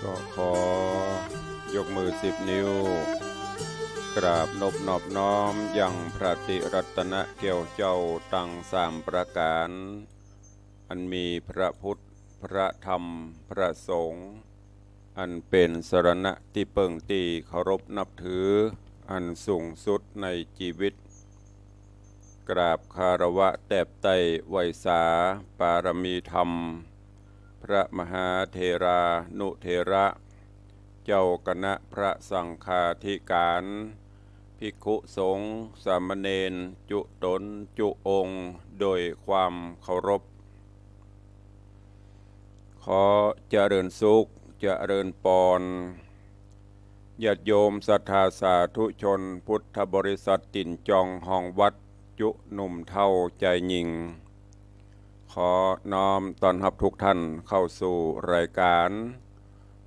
ก็ขอยกมือ10 นิ้วกราบนบนอบน้อมยังพระติรัตนเกี่ยวเจ้าตั้ง3 ประการอันมีพระพุทธพระธรรมพระสงฆ์อันเป็นสรณะที่เปิ่งตีเคารพนับถืออันสูงสุดในชีวิตกราบคารวะแตบไต้ไวยสาปารมีธรรมพระมหาเถรานุเถระเจ้าคณะพระสังฆาธิการภิกขุสงฆ์สามเณรจุตนจุองค์โดยความเคารพขอเจริญสุขเจริญปรญาติโยมศรัทธาสาธุชนพุทธบริษัทติ่นจองห้องวัดจุหนุ่มเท่าใจหญิงขอน้อมต้อนรับทุกท่านเข้าสู่รายการ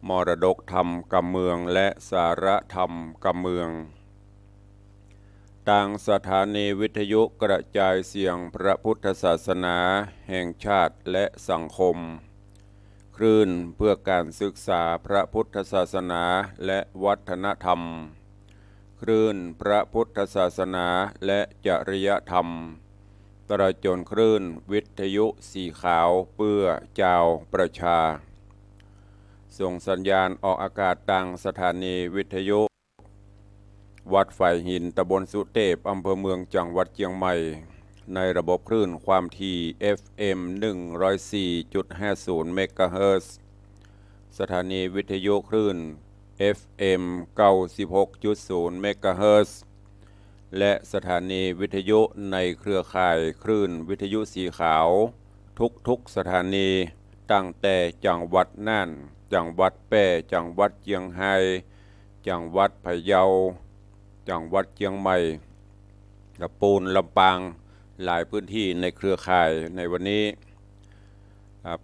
มรดกธรรมกำเมืองและสาระธรรมกำเมืองต่างสถานีวิทยุกระจายเสียงพระพุทธศาสนาแห่งชาติและสังคมคลื่นเพื่อการศึกษาพระพุทธศาสนาและวัฒนธรรมคลื่นพระพุทธศาสนาและจริยธรรมตลอดจนคลื่นวิทยุสีขาวเพื่อเจ้าประชาส่งสัญญาณออกอากาศต่างสถานีวิทยุวัดไฟหินตำบลสุเทพอำเภอเมืองจังหวัดเชียงใหม่ในระบบคลื่นความถี่ FM 104.50 เมกะเฮิรตซ์สถานีวิทยุคลื่น FM 96.0 เมกะเฮิรตซ์และสถานีวิทยุในเครือข่ายคลื่นวิทยุสีขาวทุกสถานีตั้งแต่จังหวัดน่านจังหวัดแพร่จังหวัดเชียงรายจังหวัดพะเยาจังหวัดเชียงใหม่ลำพูนลำปางหลายพื้นที่ในเครือข่ายในวันนี้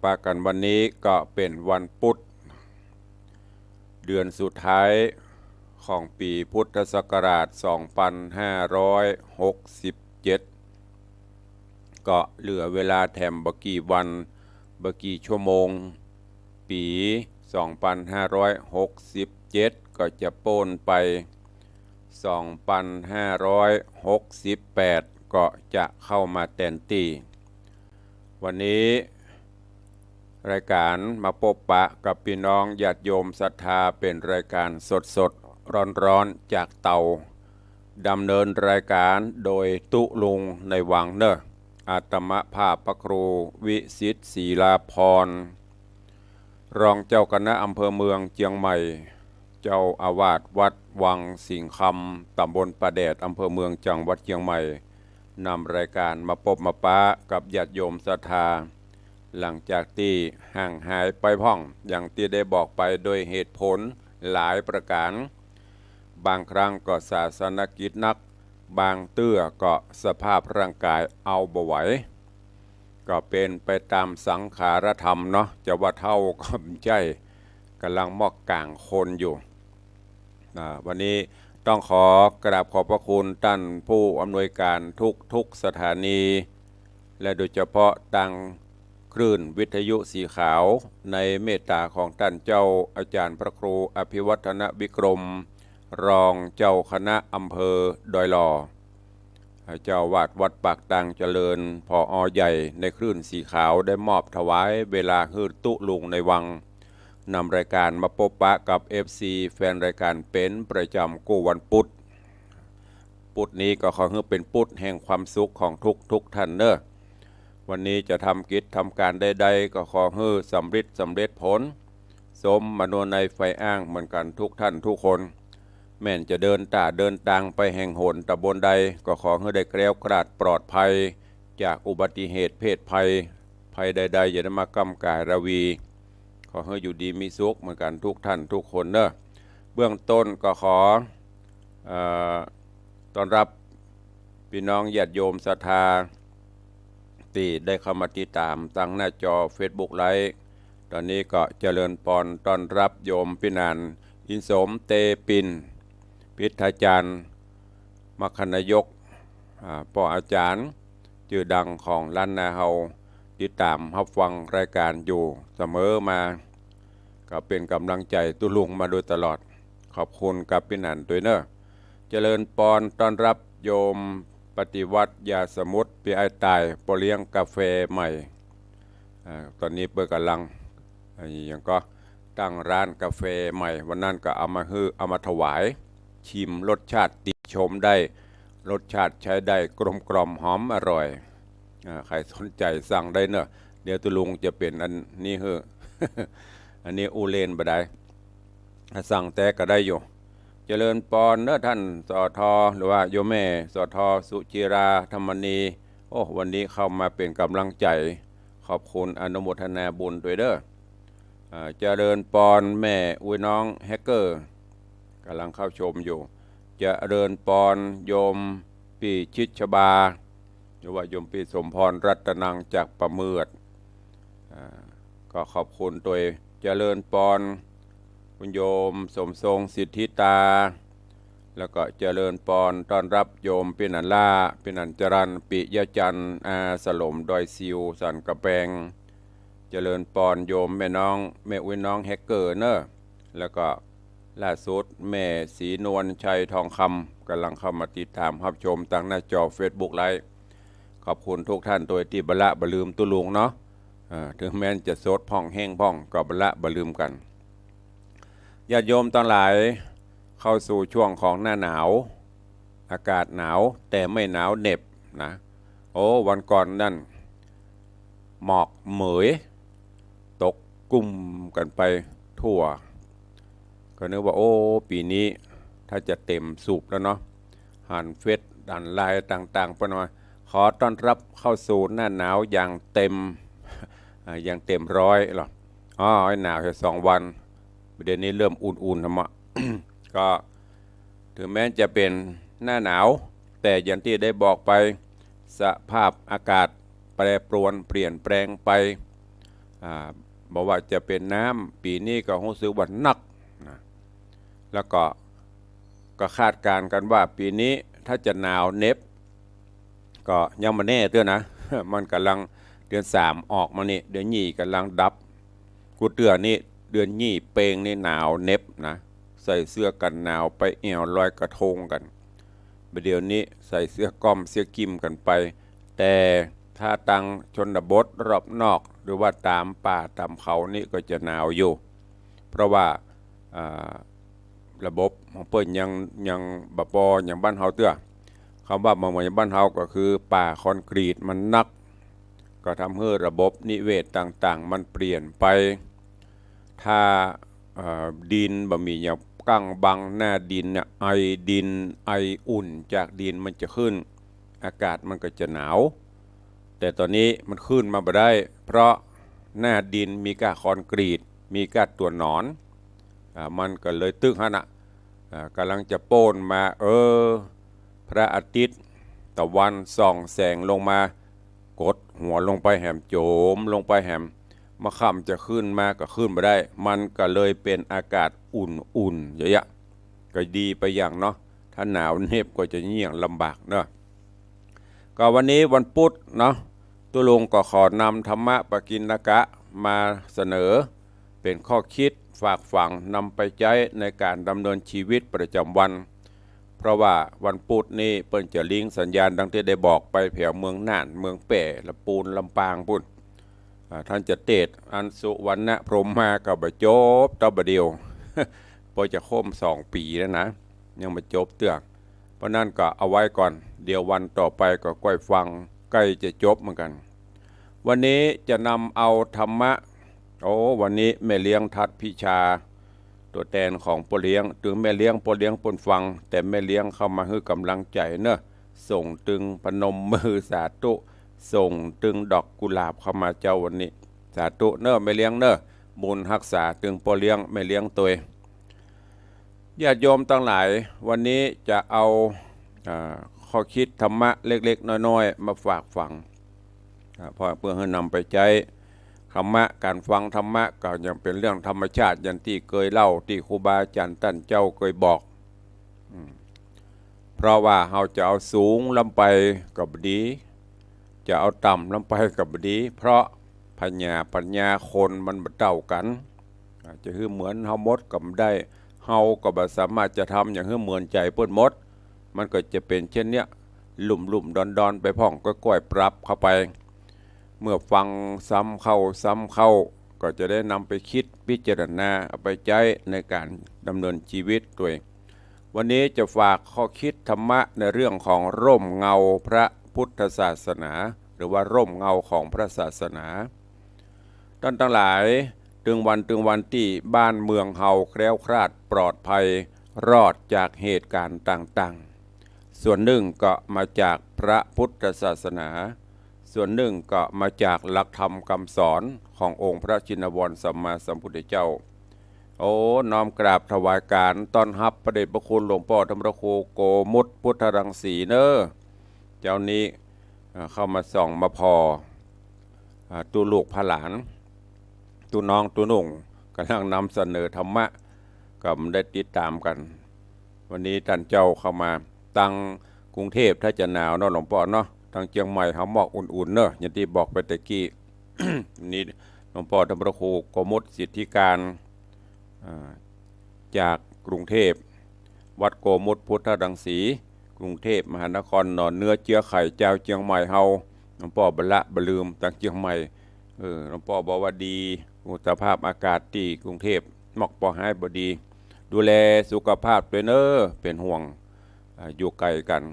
ปากันวันนี้ก็เป็นวันพุธเดือนสุดท้ายของปีพุทธศักราช 2567 ก็เหลือเวลาแถมบ่กี่วันบ่กี่ชั่วโมงปี 2567 ก็จะโป้นไป 2568 ก็จะเข้ามาแทนที่วันนี้รายการมาพบปะกับพี่น้องญาติโยมศรัทธาเป็นรายการสดร้อนจากเตาดำเนินรายการโดยตุลุงในวังเนออาตมภาพพระครูวิสิทธิ์ศรีลาภรณ์รองเจ้าคณะอำเภอเมืองเชียงใหม่เจ้าอาวาสวัดวังสิงห์คำตำบลประแดดอำเภอเมืองจังหวัดเชียงใหม่นำรายการมาพบมาปะกับญาติโยมศรัทธาหลังจากที่ห่างหายไปพ่องอย่างที่ได้บอกไปโดยเหตุผลหลายประการบางครั้งก็ศาสนกิจนักบางเตื้อก็สภาพร่างกายเอาบ่ไหวก็เป็นไปตามสังขารธรรมเนาะจะว่าเท่าก็ไม่ใช่กำลังมอกกลางคนอยู่วันนี้ต้องขอกราบขอบพระคุณท่านผู้อำนวยการทุกสถานีและโดยเฉพาะตังคลื่นวิทยุสีขาวในเมตตาของท่านเจ้าอาจารย์พระครูอภิวัฒนวิกรมรองเจ้าคณะอำเภอดอยหล่อเจ้าวาดวัดปากตังเจริญผอ.ใหญ่ในคลื่นสีขาวได้มอบถวายเวลาฮืดตุลุงในวังนำรายการมาพบปะกับ FC แฟนรายการเป็นประจำกู้วันพุธนี้ก็ขอให้เป็นพุธแห่งความสุขของทุกท่านเนอะวันนี้จะทำกิจทำการใดๆก็ขอให้สำเร็จผลสมมโนในไฟอ้างเหมือนกันทุกท่านทุกคนแม่นจะเดินทางไปแห่งหนตำบลใดก็ขอให้ได้แกล้วกราดปลอดภัยจากอุบัติเหตุเพศภัยใดๆอย่าได้มากำกายระวีขอให้อยู่ดีมีสุขเหมือนกันทุกท่านทุกคนเนอะเบื้องต้นก็ขอต้อนรับพี่น้องญาติโยมศรัทธาที่ได้เข้ามาติดตามตั้งหน้าจอ Facebook ไลฟ์ตอนนี้ก็เจริญพรต้อนรับโยมพี่นันอินสมเตปินพิทาจารย์มคณายกพ่ออาจารย์ชื่อดังของล้านนาเฮาติดตามรับฟังรายการอยู่เสมอมา ก็เป็นกำลังใจตุลุงมาโดยตลอดขอบคุณกับพี่นันตัวเนอะเจริญปอนต้อนรับโยมปฏิวัติยาสมุทรพี่ไอ้ตายปเลี้ยงกาแฟใหม่ตอนนี้เปิดกำลังยังก็ตั้งร้านกาแฟใหม่วันนั้นก็เอามาถวายชิมรสชาติติชมได้รสชาติใช้ได้กลมกล่อมหอมอร่อยใครสนใจสั่งได้เนอะเดี๋ยวตุลุงจะเป็นอันนี้เฮ้อ อันนี้อูเลนบ่ได้สั่งแต่ก็ได้อยู่เจริญปอนเนอะท่านสอทอหรือว่าโยมแม่สอทอสุจิราธรรมนีโอ้วันนี้เข้ามาเป็นกำลังใจขอบคุณอนุโมทนาบุญด้วยเด้อเจริญปอนแม่อุ้ยน้องแฮกเกอร์กำลังเข้าชมอยู่เจริญปอนโยมปีชิดชบาหรือว่าโยมปีสมพรรัตนังจากประเมือดก็ขอบคุณตัวเจริญปอนคุณโยมสมทรงสิทธิตาแล้วก็เจริญปอนต้อนรับโยมปินันล่าปินันจรันปิยจันทร์สลมดอยซิวสันกระแปงเจริญปอนโยมแม่น้องแม่อุ้ยน้องแฮกเกอร์เนอะแล้วก็ล่าสุดแม่ศรีนวลชัยทองคำกำลังเข้ามาติดตามรับชมทางหน้าจอ Facebook ไลฟ์ขอบคุณทุกท่านโดยที่บละบลืมตุลุงเนาะถึงแม้จะสดพ่องแห้งพ่องก็บละบลืมกันญาติโยมทั้งหลายเข้าสู่ช่วงของหน้าหนาวอากาศหนาวแต่ไม่หนาวเหน็บนะโอ้วันก่อนนั่นหมอกเหมยตกกุ้มกันไปทั่วก็นึกว่าโอ้ปีนี้ถ้าจะเต็มสูบแล้วเนาะหันเฟสดันลายต่างๆปนมาขอต้อนรับเข้าสู่หน้าหนาวอย่างเต็มอย่างเต็มร้อยหรอหนาวแค่2 วันเดี๋ยวนี้เริ่มอุ่นๆธรรมะ ก็ถึงแม้จะเป็นหน้าหนาวแต่อย่างที่ได้บอกไปสภาพอากาศแปรปรวนเปลี่ยนแปลงไปบอกว่าจะเป็นน้ำปีนี้ก็รู้สึกว่านักนะแล้วก็คาดการณ์กันว่าปีนี้ถ้าจะหนาวเน็บก็ยังมาแน่เตื้อนะ มันกำลังเดือน3ออกมานี่เดือน2กำลังดับกูเตือนี่เดือน2เปงนี่หนาวเน็บนะใส่เสื้อกันหนาวไปแอวลอยกระทงกันเดี๋ยวนี้ใส่เสื้อก้อมเสื้อกิมกันไปแต่ถ้าตังชนบทรอบนอกหรือว่าตามป่าตามเขานี่ก็จะหนาวอยู่เพราะว่าระบบของเปิ้นยังบปออย่างบ้านเฮาเตื้อคำว่าเมืองบ้านเฮาก็คือป่าคอนกรีตมันนักก็ทำให้ระบบนิเวศต่างๆมันเปลี่ยนไปถ้าดินบะมีอย่างกั้งบังหน้าดินเนี่ยไอดินไออุ่นจากดินมันจะขึ้นอากาศมันก็จะหนาวแต่ตอนนี้มันขึ้นมาบ่ได้เพราะหน้าดินมีก้าคอนกรีตมีก้าตัวหนอนมันก็เลยตึกฮะนะกำลังจะโป้นมาพระอาทิตย์ตะวันส่องแสงลงมากดหัวลงไปแหมโจมลงไปแหมมะค่ำจะขึ้นมาก็ขึ้นมาได้มันก็เลยเป็นอากาศอุ่นๆเยอะๆก็ดีไปอย่างเนาะถ้าหนาวเนบก็จะเงี่ยงลำบากเนาะก็วันนี้วันพุธเนาะตุลุงก็ขอนำธรรมะปกิณกะมาเสนอเป็นข้อคิดฝากฝังนำไปใช้ในการดำเนินชีวิตประจำวันเพราะว่าวันพุธนี้เปิ้นจะลิงสัญญาณดังที่ได้บอกไปแถวเมืองน่านเมืองแป่ลำปูนลำปางพุ่นท่านจะเตศอันสุวรรณพรหมมากับบจบตบเดียว พอจะโค้ม2 ปีแล้วนะยังมาจบเตือกเพราะนั่นก็เอาไว้ก่อนเดี๋ยววันต่อไปก็ก้อยฟังใกล้จะจบเหมือนกันวันนี้จะนำเอาธรรมะวันนี้แม่เลี้ยงทัดพิชาตัวแทนของพ่อเลี้ยงถึงแม่เลี้ยงพ่อเลี้ยงปนฟังแต่แม่เลี้ยงเข้ามาให้กำลังใจเนอะส่งตึงพนมมือสาธุส่งตึงดอกกุหลาบเข้ามาเจ้าวันนี้สาธุเนอะแม่เลี้ยงเนอะบุญรักษาตึงพ่อเลี้ยงแม่เลี้ยงตัวญาติโยมทั้งหลายวันนี้จะเอาข้อคิดธรรมะเล็กๆน้อยๆมาฝากฟังเพื่อให้นำไปใช้ธรรมะการฟังธรรมะก็ยังเป็นเรื่องธรรมชาติอย่างที่เคยเล่าที่ครูบาอาจารย์ท่านเจ้าเคยบอกเพราะว่าเราจะเอาสูงลำไปกับดีจะเอาต่ำลำไปกับดีเพราะปัญญาคนมันบ่เท่ากัน จะคือเหมือนเฮาหมดก็ได้เฮาก็บ่สามารถจะทำอย่างเหมือนใจเปิ้นหมดมันก็จะเป็นเช่นเนี้ยหลุ่มๆดอนๆไปพ่องก็ก้อยปรับเข้าไปเมื่อฟังซ้ำเข้าก็จะได้นำไปคิดพิจารณาเอาไปใช้ในการดำเนินชีวิตตัวเองวันนี้จะฝากข้อคิดธรรมะในเรื่องของร่มเงาพระพุทธศาสนาหรือว่าร่มเงาของพระศาสนาท่านทั้งหลายถึงวันที่บ้านเมืองเฮาแคล้วคลาดปลอดภัยรอดจากเหตุการณ์ต่างๆส่วนหนึ่งก็มาจากพระพุทธศาสนาส่วนหนึ่งก็มาจากหลักธรรมคำสอนขององค์พระชินวรสัมมาสัมพุทธเจ้าโอ้น้อมกราบถวายการต้อนรับพระเดชพระคุณหลวงพ่อธรรมรโคโกมุตพุทธรังสีเนอเจ้านี้เข้ามาส่องมาพอตัวลูกพระหลานตัวน้องตัวนุ่งกำลังนำเสนอธรรมะก็ได้ติดตามกันวันนี้ท่านเจ้าเข้ามาตั้งกรุงเทพถ้าจะหนาวเนาะหลวงพ่อเนาะทางเชียงใหม่เขาหมอกอุ่นๆเนอะอย่างที่บอกไปตะกี้ นี่หลวงพ่อธรรมรโคโกมุตสิทธิการจากกรุงเทพวัดโกมุตพุทธรังสีกรุงเทพมหานครหนอนเนื้อเจือไข่เจ้าเชียงใหม่เฮาหลวงพ่อบละบลืมทางเชียงใหม่หลวงพ่อบอกว่าดีสภาพอากาศที่กรุงเทพหมอกปอให้บดีดูแลสุขภาพด้วยเนอเป็นห่วงอยู่ไกลกัน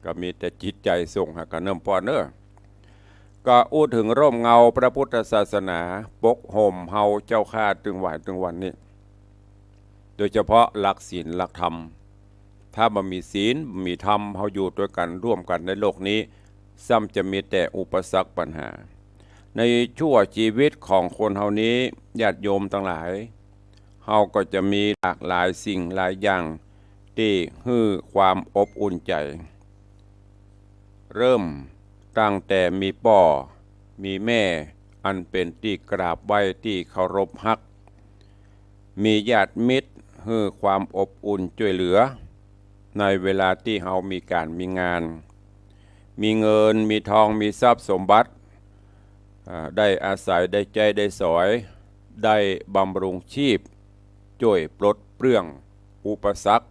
ก็มีแต่จิตใจส่งหากันเนิ่มปอเนอก็อู้ถึงร่มเงาพระพุทธศาสนาปกห่มเฮาเจ้าข้าถึงวันนี้โดยเฉพาะหลักศีลหลักธรรมถ้าบ่มีศีลมีธรรมเฮาอยู่ด้วยกันร่วมกันในโลกนี้ซ้ำจะมีแต่อุปสรรคปัญหาในชั่วชีวิตของคนเฮานี้ญาติโยมทั้งหลายเฮาก็จะมีหลากหลายสิ่งหลายอย่างที่ให้ความอบอุ่นใจเริ่มตั้งแต่มีป่อมีแม่อันเป็นที่กราบไหว้ที่เคารพฮักมีญาติมิตรให้ความอบอุ่นช่วยเหลือในเวลาที่เฮามีการมีงานมีเงินมีทองมีทรัพย์สมบัติได้อาศัยได้ใจได้สอยได้บำรุงชีพช่วยปลดเปลื้องอุปสรรค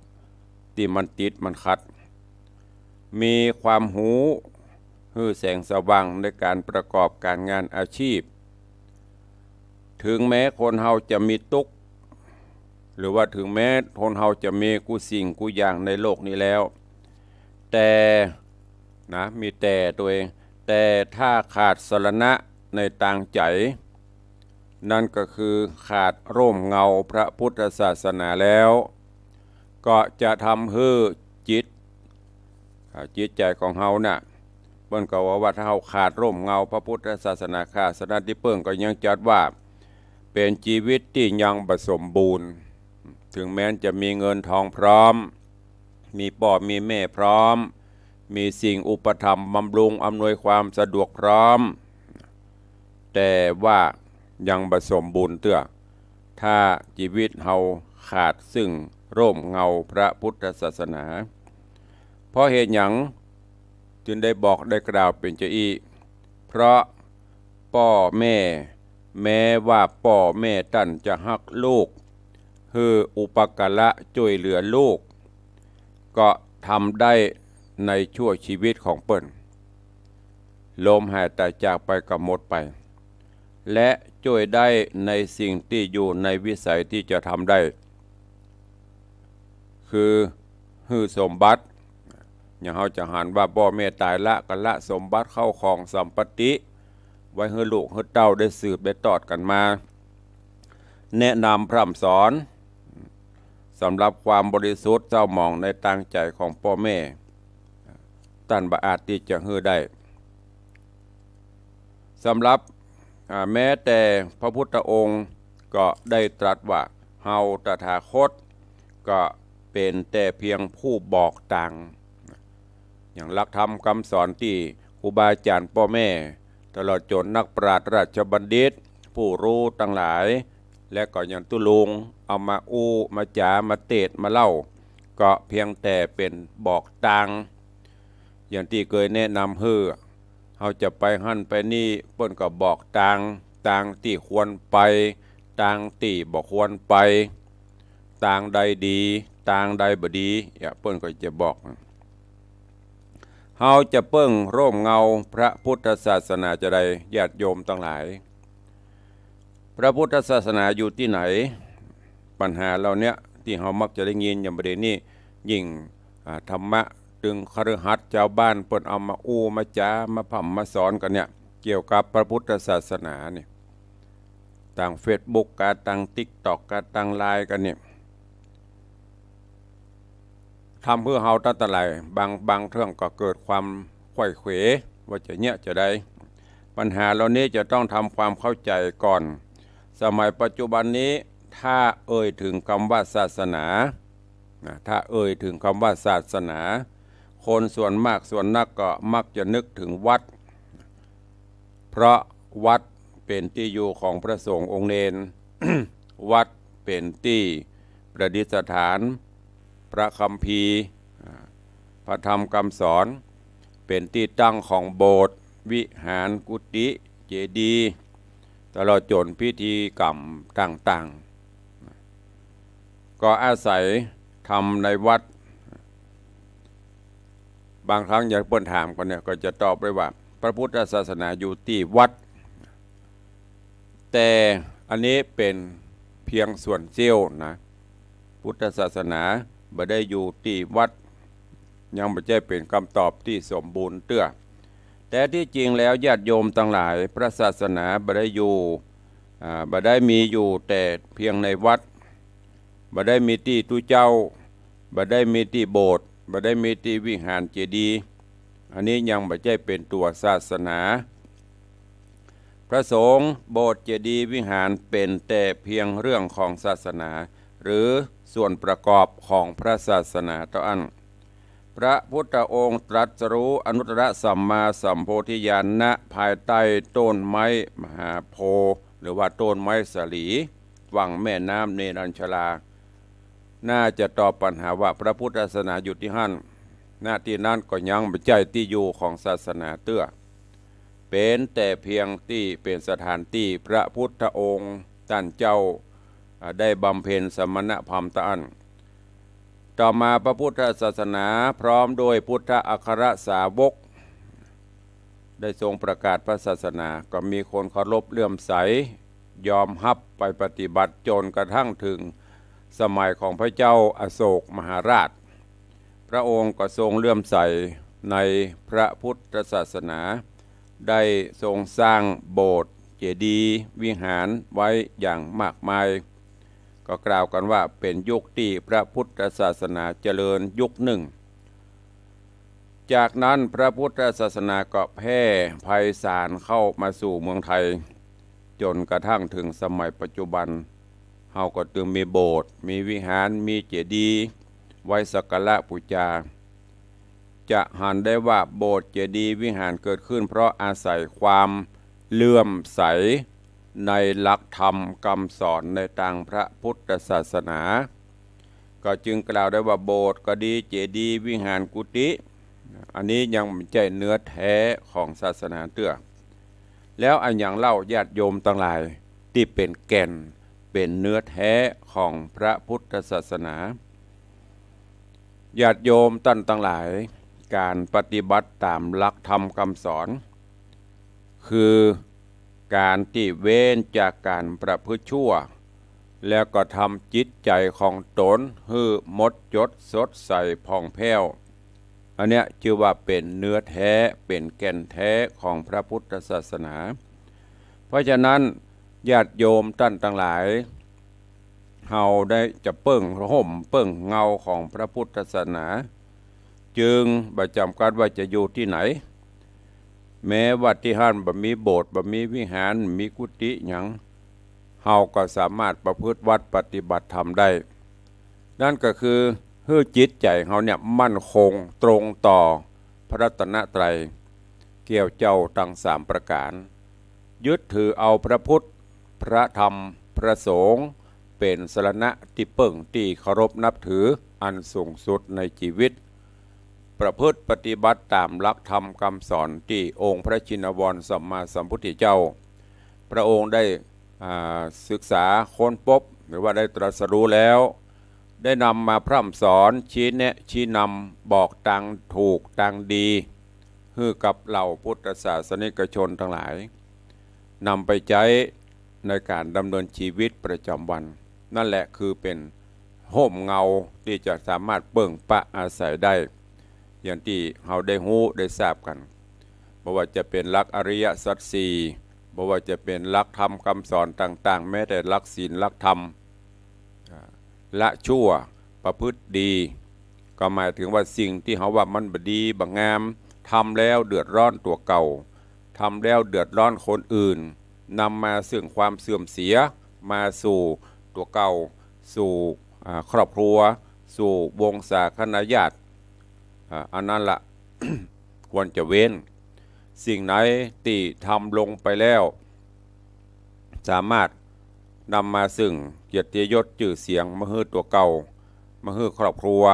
ที่มันติดมันขัดมีความหูให้แสงสว่างในการประกอบการงานอาชีพถึงแม้คนเฮาจะมีทุกข์หรือว่าถึงแม้คนเฮาจะมีกูสิ่งกูอย่างในโลกนี้แล้วแต่มีแต่ตัวเองแต่ถ้าขาดสรณะในทางใจนั่นก็คือขาดร่มเงาพระพุทธศาสนาแล้วก็จะทำให้จิตใจของเฮาน่ะเปิ้นก็ว่าถ้าเฮาขาดร่มเงาพระพุทธศาสนาขาดสนาที่เปิ้นก็ยังจัดว่าเป็นชีวิตที่ยังบ่สมบูรณ์ถึงแม้จะมีเงินทองพร้อมมีพ่อมีแม่พร้อมมีสิ่งอุปถัมภ์บำรุงอำนวยความสะดวกพร้อมแต่ว่ายังบ่สมบูรณ์เตื้อถ้าชีวิตเฮาขาดซึ่งร่มเงาพระพุทธศาสนาเพราะเหตุหยังจึงได้บอกได้กล่าวเป็นจะอีเพราะพ่อแม่แม้ว่าพ่อแม่ท่านจะฮักลูกคืออุปการะช่วยเหลือลูกก็ทำได้ในชั่วชีวิตของเปิ้นลมหายใจจากไปก็หมดไปและช่วยได้ในสิ่งที่อยู่ในวิสัยที่จะทำได้คือฮื้อสมบัติอย่างเขาจะหันว่าพ่อแม่ตายละก็ละสมบัติเข้าของสัมปติไว้ให้ลูกให้เต้าได้สืบได้ตอดกันมาแนะนำพร่ำสอนสำหรับความบริสุทธิ์เจ้าหมองในตั้งใจของพ่อแม่ท่านบ่อาจที่จะให้ได้สำหรับแม้แต่พระพุทธองค์ก็ได้ตรัสว่าเฮาตถาคตก็เป็นแต่เพียงผู้บอกต่างอย่างหลักธรรมคำสอนที่ครูบาอาจารย์พ่อแม่ตลอดจนนักปราชญ์ราชบัณฑิตผู้รู้ทั้งหลายและก็อย่างตุลุงเอามาอู้มาจามาเทศมาเล่าก็เพียงแต่เป็นบอกต่างอย่างที่เคยแนะนำเขาจะไปหั่นไปนี่เปิ้นก็บอกต่างที่ควรไป ต่างตีบ่ควรไปต่างใดดีต่างใดบ่ดีอย่าเปิ้นก็จะบอกเฮาจะเปิ้งร่มเงาพระพุทธศาสนาจะใดญาติโยมทั้งหลายพระพุทธศาสนาอยู่ที่ไหนปัญหาเราเนี้ยที่เฮามักจะได้ยินอย่างประเด็นนี้ยิ่งธรรมะตึงคฤหัสถ์ชาวบ้านเปิ้นเอามาอู้มาจ้ามาพร่ำมาสอนกันเนี่ยเกี่ยวกับพระพุทธศาสนาเนี่ยต่าง Facebook กาต่าง TikTok กาต่างไลน์กันเนี่ยทำเพื่อเฮาตั้งแต่ไหลบางเรื่องก็เกิดความไขว้เขวว่าจะเนี่ยจะได้ปัญหาเหล่านี้จะต้องทำความเข้าใจก่อนสมัยปัจจุบันนี้ถ้าเอ่ยถึงคำว่าศาสนาถ้าเอ่ยถึงคำว่าศาสนาคนส่วนมากส่วนนักก็มักจะนึกถึงวัดเพราะวัดเป็นที่อยู่ของพระสงฆ์องค์เนร วัดเป็นที่ประดิษฐานพระคัมภีร์พระธรรมคำสอนเป็นที่ตั้งของโบสถ์วิหารกุฏิเจดีย์ตลอดจนพิธีกรรมต่างๆก็อาศัยทำในวัดบางครั้งอยากเปิ้นถามกันเนี่ยก็จะตอบไปว่าพระพุทธศาสนาอยู่ที่วัดแต่อันนี้เป็นเพียงส่วนเสี้ยวนะพุทธศาสนาบ่ได้อยู่ที่วัดยังไม่ใช่เป็นคำตอบที่สมบูรณ์เตื้อแต่ที่จริงแล้วญาติโยมทั้งหลายพระศาสนาบ่ได้อยู่บ่ได้มีอยู่แต่เพียงในวัดบ่ได้มีที่ตุเจ้าบ่ได้มีที่โบสถ์บ่ได้มีที่วิหารเจดีย์อันนี้ยังไม่ใช่เป็นตัวศาสนาพระสงฆ์โบสถ์เจดีย์วิหารเป็นแต่เพียงเรื่องของศาสนาหรือส่วนประกอบของพระศาสนาเท่านั้นพระพุทธองค์ตรัสรู้อนุตตรสัมมาสัมโพธิญาณณภายใต้ต้นไม้มหาโพธิ์หรือว่าต้นไม้สลีฝั่งแม่น้ำเนรัญชลาน่าจะตอบปัญหาว่าพระพุทธศาสนาอยู่ที่หั่นหน้าที่นั้นก็ยังไม่ใช่ที่อยู่ของศาสนาเตื้อเป็นแต่เพียงที่เป็นสถานที่พระพุทธองค์ท่านเจ้าได้บำเพ็ญสมณธรรมตานต่อมาพระพุทธศาสนาพร้อมโดยพุทธอัครสาวกได้ทรงประกาศพระศาสนาก็มีคนเคารพเลื่อมใสยอมฮับไปปฏิบัติจนกระทั่งถึงสมัยของพระเจ้าอโศกมหาราชพระองค์ก็ทรงเลื่อมใสในพระพุทธศาสนาได้ทรงสร้างโบสถ์เจดีย์วิหารไว้อย่างมากมายก็กล่าวกันว่าเป็นยุคที่พระพุทธศาสนาเจริญยุคหนึ่งจากนั้นพระพุทธศาสนาก็แพร่ไพศาลเข้ามาสู่เมืองไทยจนกระทั่งถึงสมัยปัจจุบันเฮาก็จึงมีโบสถ์มีวิหารมีเจดีย์ไว้สักการะบูชาจะหันได้ว่าโบสถ์เจดีย์วิหารเกิดขึ้นเพราะอาศัยความเลื่อมใสในหลักธรรมคำสอนในทางพระพุทธศาสนาก็จึงกล่าวได้ว่าโบสถ์ก็ดีเจดีย์วิหารกุฏิอันนี้ยังไม่ใช่เนื้อแท้ของศาสนาเตื้อแล้วอันอย่างเล่าญาติโยมทั้งหลายที่เป็นแก่นเป็นเนื้อแท้ของพระพุทธศาสนาญาติโยมท่านทั้งหลายการปฏิบัติตามหลักธรรมคำสอนคือการที่เว้นจากการประพฤติชั่วแล้วก็ทำจิตใจของตนให้หมดจดสดใสผ่องแผ้วอันเนี้ยชื่อว่าเป็นเนื้อแท้เป็นแก่นแท้ของพระพุทธศาสนาเพราะฉะนั้นญาติโยมท่านทั้งหลายเฮาได้จะเปิ้งห่มเปิ้งเงาของพระพุทธศาสนาจึงบ่จำกัดว่าจะอยู่ที่ไหนแม้ว่าที่หั่นบ่มีโบสถ์บ่มีวิหารมีกุฏิหยังเฮาก็สามารถประพฤติวัดปฏิบัติธรรมได้นั่นก็คือให้จิตใจเฮาเนี่ยมั่นคงตรงต่อพระรัตนตรัยเกี่ยวเจ้าทั้ง3ประการยึดถือเอาพระพุทธพระธรรมพระสงฆ์เป็นสรณะที่เปิ้งที่เคารพนับถืออันสูงสุดในชีวิตประพฤติปฏิบัติตามหลักธรรมคำสอนที่องค์พระชินวรสัมมาสัมพุทธเจ้าพระองค์ได้ ศึกษาค้นพบหรือว่าได้ตรัสรู้แล้วได้นำมาพร่ำสอนชี้แนะชี้นำบอกทางถูกทางดีให้กับเหล่าพุทธศาสนิกชนทั้งหลายนำไปใช้ในการดำเนินชีวิตประจำวันนั่นแหละคือเป็นห่มเงาที่จะสามารถเบิ่งปะอาศัยได้อย่างที่เราได้รู้ได้ทราบกันไม่ว่าจะเป็นหลักอริยสัจสี่ไม่ว่าจะเป็นหลักธรรมคำสอนต่างๆแม้แต่หลักศีลหลักธรรมละชั่วประพฤติดีก็หมายถึงว่าสิ่งที่เขาว่ามันบดีบางงามทำแล้วเดือดร้อนตัวเก่าทำแล้วเดือดร้อนคนอื่นนำมาซึ่งความเสื่อมเสียมาสู่ตัวเก่าสู่ครอบครัวสู่วงศาคณาญาติอันนั้นละ ควรจะเว้นสิ่งไหนที่ทำลงไปแล้วสามารถนำมาซึ่งเกียรติยศชื่อเสียงมาให้ตัวเก่ามาให้ครอบครัว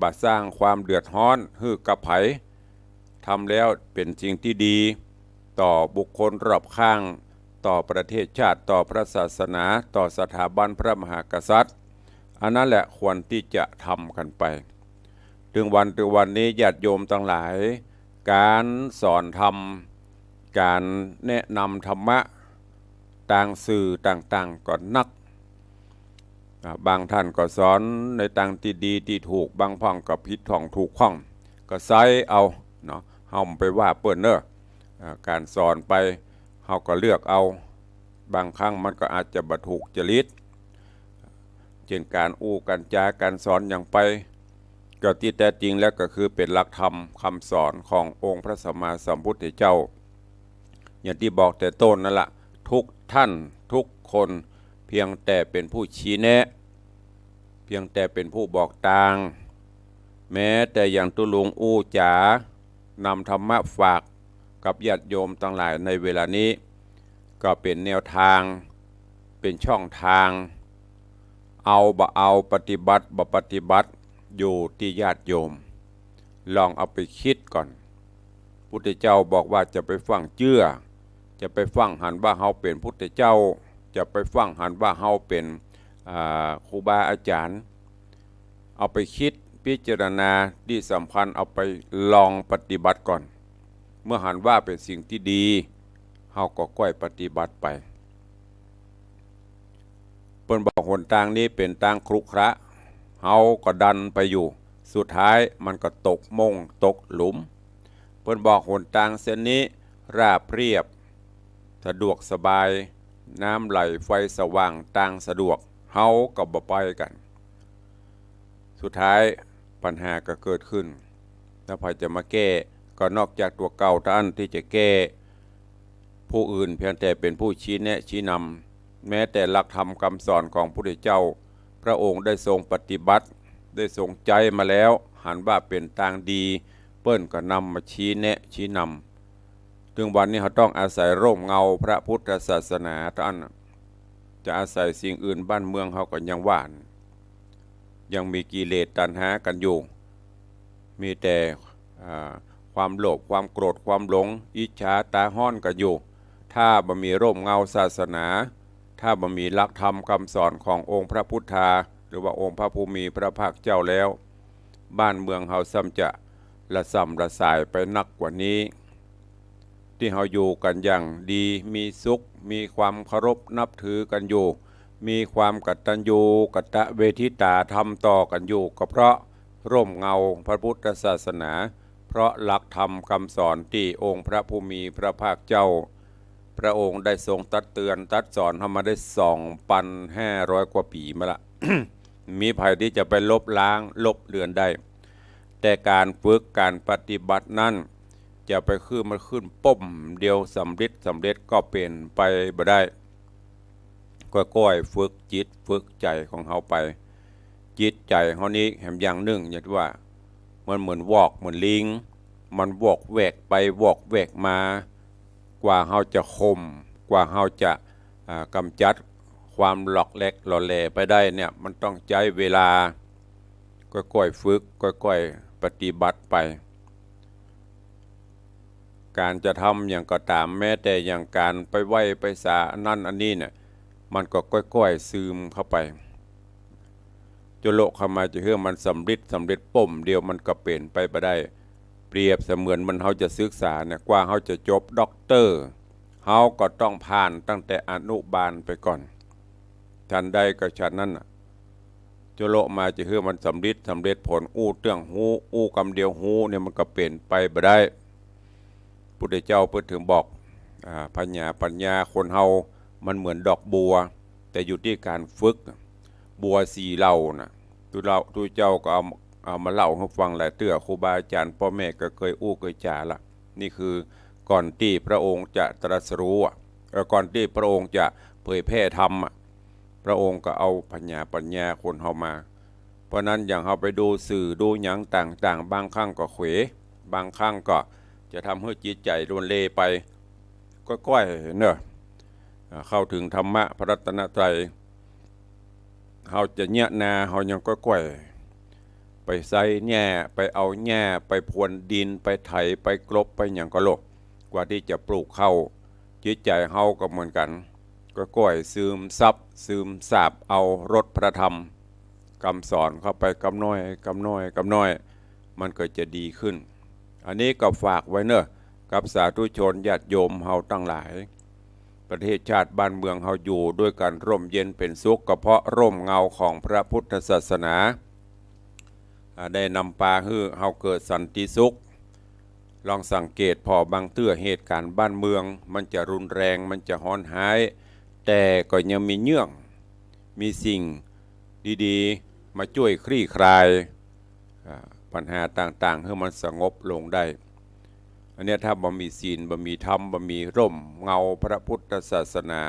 บาสร้างความเดือดร้อนให้กับไผทำแล้วเป็นสิ่งที่ดีต่อบุคคลรอบข้างต่อประเทศชาติต่อพระศาสนาต่อสถาบันพระมหากษัตริย์อันนั้นแหละควรที่จะทำกันไปถึงวันนี้ญาติโยมทั้งหลายการสอนธรรมการแนะนำธรรมะต่างสื่อต่างๆก็นักบางท่านก็สอนในต่างที่ดีที่ถูกบางพ่องก็ผิดท่องถูกข้องก็ใส่เอาเนาะเฮาไปว่าเปิ้นเนอะการสอนไปเฮาก็เลือกเอาบางครั้งมันก็อาจจะบ่ถูกจริตเช่นการอู้กันจาการสอนอย่างไปก็ที่แท้จริงแล้วก็คือเป็นหลักธรรมคำสอนขององค์พระสัมมาสัมพุทธเจ้าอย่างที่บอกแต่ต้นนั่นแหละทุกท่านทุกคนเพียงแต่เป็นผู้ชี้แนะเพียงแต่เป็นผู้บอกทางแม้แต่อย่างตุลุงอู้จ๋านำธรรมะฝากกับญาติโยมทั้งหลายในเวลานี้ก็เป็นแนวทางเป็นช่องทางเอาบ่เอาปฏิบัติบ่ปฏิบัติอยู่ที่ญาติโยมลองเอาไปคิดก่อนพุทธเจ้าบอกว่าจะไปฟังเชื่อจะไปฟังหันว่าเฮาเป็นพุทธเจ้าจะไปฟังหันว่าเฮาเป็นครูบาอาจารย์เอาไปคิดพิจารณาที่สำคัญเอาไปลองปฏิบัติก่อนเมื่อหันว่าเป็นสิ่งที่ดีเฮาก็ค่อยปฏิบัติไปเปิ้นบอกหนทางนี้เป็นทางครุขระเฮาก็ดันไปอยู่สุดท้ายมันก็ตกมงตกหลุมเปิ้นบอกหนทางเส้นนี้ราบเรียบสะดวกสบายน้ำไหลไฟสว่างต่างสะดวกเฮาก็บ่ไปกันสุดท้ายปัญหาก็เกิดขึ้นถ้าใครจะมาแก้ก็นอกจากตัวเก่าท่านที่จะแก้ผู้อื่นเพียงแต่เป็นผู้ชี้แนะชี้นำแม้แต่หลักธรรมคำสอนของพระพุทธเจ้าพระองค์ได้ทรงปฏิบัติได้ทรงใจมาแล้วหันว่าเป็นทางดีเปิ้นก็นำมาชี้แนะชี้นำถึงวันนี้เขาต้องอาศัยร่มเงาพระพุทธศาสนาท่านจะอาศัยสิ่งอื่นบ้านเมืองเขาก็ยังว่านยังมีกิเลสตัณหากันอยู่มีแต่ความโลภความโกรธความหลงอิจฉาตาห้อนกันอยู่ถ้าบ่มีร่มเงาศาสนาถ้าบ่มีหลักธรรมคำสอนขององค์พระพุทธาหรือว่าองค์พระภูมิพระภาคเจ้าแล้วบ้านเมืองเฮาซ้ำจะละส่ำละสายไปนักกว่านี้ที่เฮาอยู่กันอย่างดีมีสุขมีความเคารพนับถือกันอยู่มีความกตัญญูกตเวทิตาธรรมต่อกันอยู่ก็เพราะร่มเงาพระพุทธศาสนาเพราะหลักธรรมคำสอนที่องค์พระภูมิพระภาคเจ้าพระองค์ได้ทรงตัดเตือนตัดสอนทำมาได้ 2,500 กว่าปีมาละ มีภัยที่จะไปลบล้างลบเลือนได้แต่การฝึกการปฏิบัตินั้นจะไปมันขึ้นป้มเดียวสำเร็จก็เป็นไปบ่ได้ค่อยๆฝึกจิตฝึกใจของเขาไปจิตใจเขานี้แห่งอย่างหนึ่งอย่างที่ว่ามันเหมือนวอกเหมือนลิงมันวอกแวกไปวอกแวกมากว่าเขาจะข่มกว่าเขาจะกำจัดความหลอกแหลกหล่อแหลไปได้เนี่ยมันต้องใช้เวลาค่อยๆฝึกค่อยๆปฏิบัติไปการจะทำอย่างก็ตามแม้แต่อย่างการไปไหว้ไปสานั่นอันนี้เนี่ย มันก็ก้อยๆซึมเข้าไปจนโลกเข้ามาจะเพื่อมันสำเร็จป่มเดียวมันก็เป็นไปบ่ได้เปรียบเสมือนมันเฮาจะศึกษาเนี่ยกว่าเฮาจะจบด็อกเตอร์เฮาก็ต้องผ่านตั้งแต่อนุบาลไปก่อนทันใดก็ฉะนั้นจนโลกมาจะเพื่อมันสำเร็จผลอู้เรื่องหูอู้กำเดียวหูเนี่ยมันก็เป็นไปบ่ได้พุทธเจ้าเพิ่นถึงบอกปัญญาคนเฮามันเหมือนดอกบัวแต่อยู่ที่การฝึกบัวสีเหล่านะตุเจ้าก็เอามาเล่าให้ฟังหลายเตื้อครูบาอาจารย์พ่อแม่ก็เคยอู้เคยจ่าละนี่คือก่อนที่พระองค์จะตรัสรู้ก่อนที่พระองค์จะเผยแพร่ธรรมพระองค์ก็เอาปัญญาคนเฮามาเพราะนั้นอย่างเฮาไปดูสื่อดูหยังต่างบางครั้งก็เขวบางครั้งก็จะทำให้จิตใจรวนเลไปก้อยๆเนอะเข้าถึงธรรมะพระรัตนตรัยเฮาจะเนียนาเฮายังก้อยไปใส่แง่ไปเอาแง่ไปพรวนดินไปไถไปกลบไปอย่างก็โลกกว่าที่จะปลูกเข้าจิตใจเฮาก็เหมือนกันก้อยซึมซับซึมซาบเอารสพระธรรมคำสอนเข้าไปกำน้อยมันก็จะดีขึ้นอันนี้ก็ฝากไว้เนอะกับสาธุชนญาติโยมเฮาตั้งหลายประเทศชาติบ้านเมืองเฮาอยู่ด้วยกันร่มเย็นเป็นสุขก็เพราะร่มเงาของพระพุทธศาสนาได้นำพาให้เฮาเกิดสันติสุขลองสังเกตพอบางเตื้อเหตุการณ์บ้านเมืองมันจะรุนแรงมันจะฮ้อนหายแต่ก็ยังมีเยื่องมีสิ่งดีๆมาช่วยคลี่คลายปัญหาต่างๆให้มันสงบลงได้อันนี้ถ้าบ่มีศีลบ่มีธรรมบ่มีร่มเงาพระพุทธศาสนา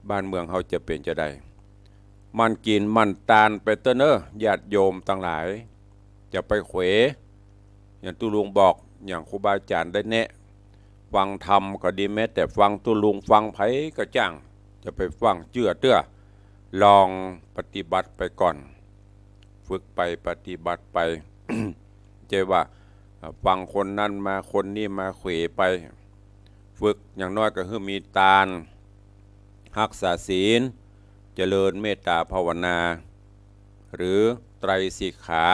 บ้านเมืองเฮาจะเป็นจะได้มันกินมันตาลไปเตอเนอะญาติโยมต่างหลายจะไปเขวอย่างตุลุงบอกอย่างครูบาอาจารย์ได้แนะฟังธรรมก็ดีแม้แต่ฟังตุลุงฟังไผก็จ้างจะไปฟังเตื้อลองปฏิบัติไปก่อนฝึกไปปฏิบัติไป เจว่าฟังคนนั้นมาคนนี้มาเขวไปฝึกอย่างน้อยก็คือมีตาลรักษาศีลเจริญเมตตาภาวนาหรือไตรสิกขา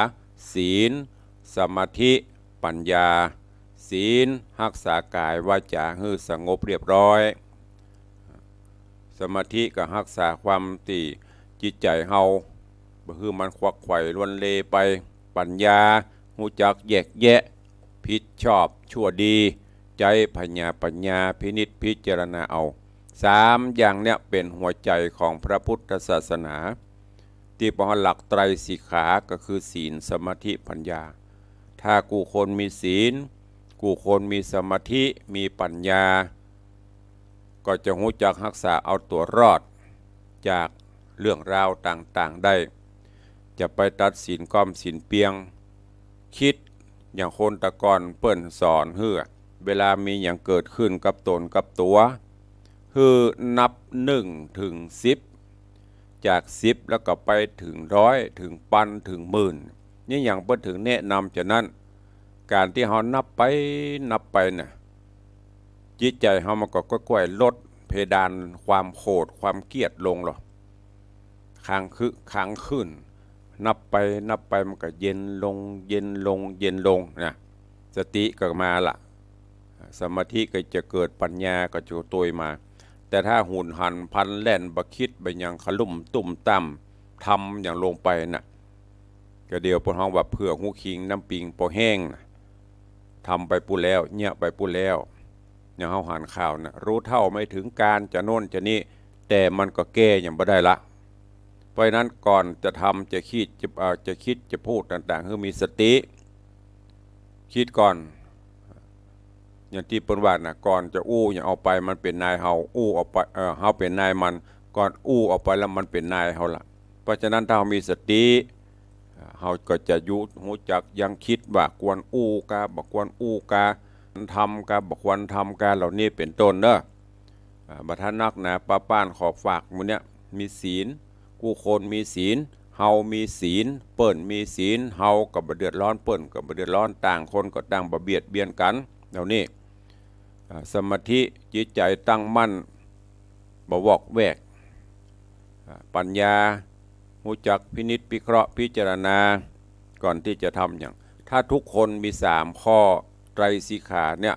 ศีลสมาธิปัญญาศีลรักษากายวาจาให้สงบเรียบร้อยสมาธิก็รักษาความที่จิตใจเฮาบ่คือมันควักไขว่ล้วนเลไปปัญญาหูจักแยกแยะผิดชอบชั่วดีใจปัญญาพินิจพิจารณาเอา3อย่างเนี้ยเป็นหัวใจของพระพุทธศาสนาที่ปหลักไตรสิกขาก็คือศีลสมาธิปัญญาถ้ากูคนมีศีลกูคนมีสมาธิมีปัญญาก็จะหูจักรักษาเอาตัวรอดจากเรื่องราวต่างๆได้จะไปตัดสินก้อมสินเปียงคิดอย่างคนตะกอนเปิ้นสอนเฮือเวลามีอย่างเกิดขึ้นกับตนกับตัวคือนับ1 ถึง 10จาก10แล้วก็ไปถึง100ถึงพันถึงหมื่นนี่อย่างเปิ้นถึงแนะนำฉะนั้นการที่เฮานับไปน่ะจิตใจเฮามันก็ค่อยๆลดเพดานความโกรธความเกลียดลงหรอค้างขึ้นนับไปมันก็เย็นลงนะสติก็มาละสมาธิก็จะเกิดปัญญาก็จะตัวมาแต่ถ้าหุนหันพันแล่นบะคิดไปอย่างขลุ่มตุ่มต่ำทำอย่างลงไปน่ะก็เดียวพวกห้องว่าเผื่อหูคิงน้ำปิงพอแห้งนะทำไปปูแล้วเงี่ยไปปูแล้วอย่างเฮาหันข่าวนะรู้เท่าไม่ถึงการจะโน่นจะนี่แต่มันก็แก้อย่างบ่ได้ละเพราะนั้นก่อนจะทำจะคิดจะพูดต่างๆคือมีสติคิดก่อนอย่างที่เปิ้นว่านะก่อนจะอู้อย่างเอาไปมันเป็นนายเฮาอู้เอาไปเฮาเป็นนายมันก่อนอู้เอาไปแล้วมันเป็นนายเฮาละเพราะฉะนั้นถ้าเฮามีสติเฮาก็จะรู้จักยังคิดว่ากวนอู้กาบ่ควรอู้กาทำกาบ่ควรทำกาเหล่านี้เป็นต้นเด้อบัดท่านนักนะป้านขอฝากมื้อเนี้ยมีศีลกูคนมีศีลเฮามีศีลเปิ้นมีศีลเฮาก็บ่เดือดร้อนเปิ้นก็บ่เดือดร้อนต่างคนก็ต่างบ่เบียดเบียนกันเหล่านี้สมาธิจิตใจตั้งมั่นบ่วอกแวก ปัญญารู้จักพินิจพิเคราะห์พิจารณาก่อนที่จะทำอย่างถ้าทุกคนมี3ข้อไตรสิกขาเนี่ย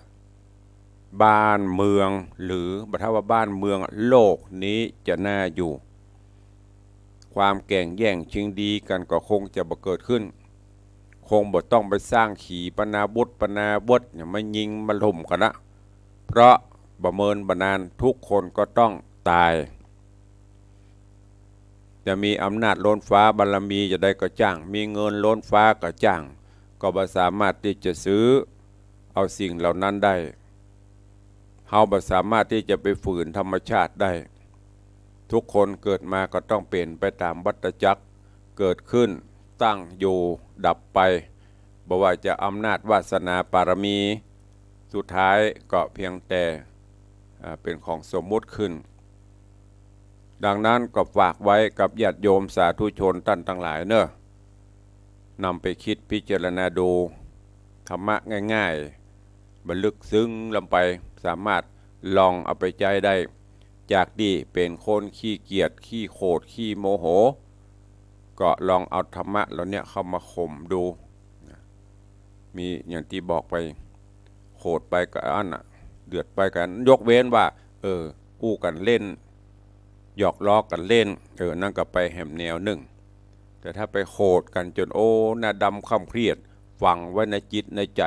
บ้านเมืองหรือบัทว่าบ้านเมืองโลกนี้จะน่าอยู่ความแก่งแย่งชิงดีกันก็คงจะบ่เกิดขึ้นคงบ่ต้องไปสร้างขีปนาวุธปนาวุธเนี่ยมายิงมาล่มกันนะเพราะประเมินบานานทุกคนก็ต้องตายจะมีอำนาจล้นฟ้าบารมีจะได้ก็จ้างมีเงินล้นฟ้าก็จ้างก็บ่สามารถที่จะซื้อเอาสิ่งเหล่านั้นได้เฮาบ่สามารถที่จะไปฝืนธรรมชาติได้ทุกคนเกิดมาก็ต้องเปลี่ยนไปตามวัฏจักรเกิดขึ้นตั้งอยู่ดับไปบ่ว่าจะอำนาจวาสนาปารมีสุดท้ายก็เพียงแต่เป็นของสมมุติขึ้นดังนั้นก็ฝากไว้กับญาติโยมสาธุชนท่านทั้งหลายเนอะนำไปคิดพิจารณาดูธรรมะง่ายๆบรรลึกซึ้งลงไปสามารถลองเอาไปใจได้จากที่เป็นคนขี้เกียจขี้โขดขี้โมโหก็ลองเอาธรรมะเหล่านี้เข้ามาข่มดูมีอย่างที่บอกไปโขดไปกับอันน่ะเดือดไปกันยกเว้นว่ากู้กันเล่นหยอกล้อกันเล่นนั่นก็ไปแหมแนวหนึ่งแต่ถ้าไปโขดกันจนหน้าดำค่ำเครียดฝังไว้ในจิตในใจ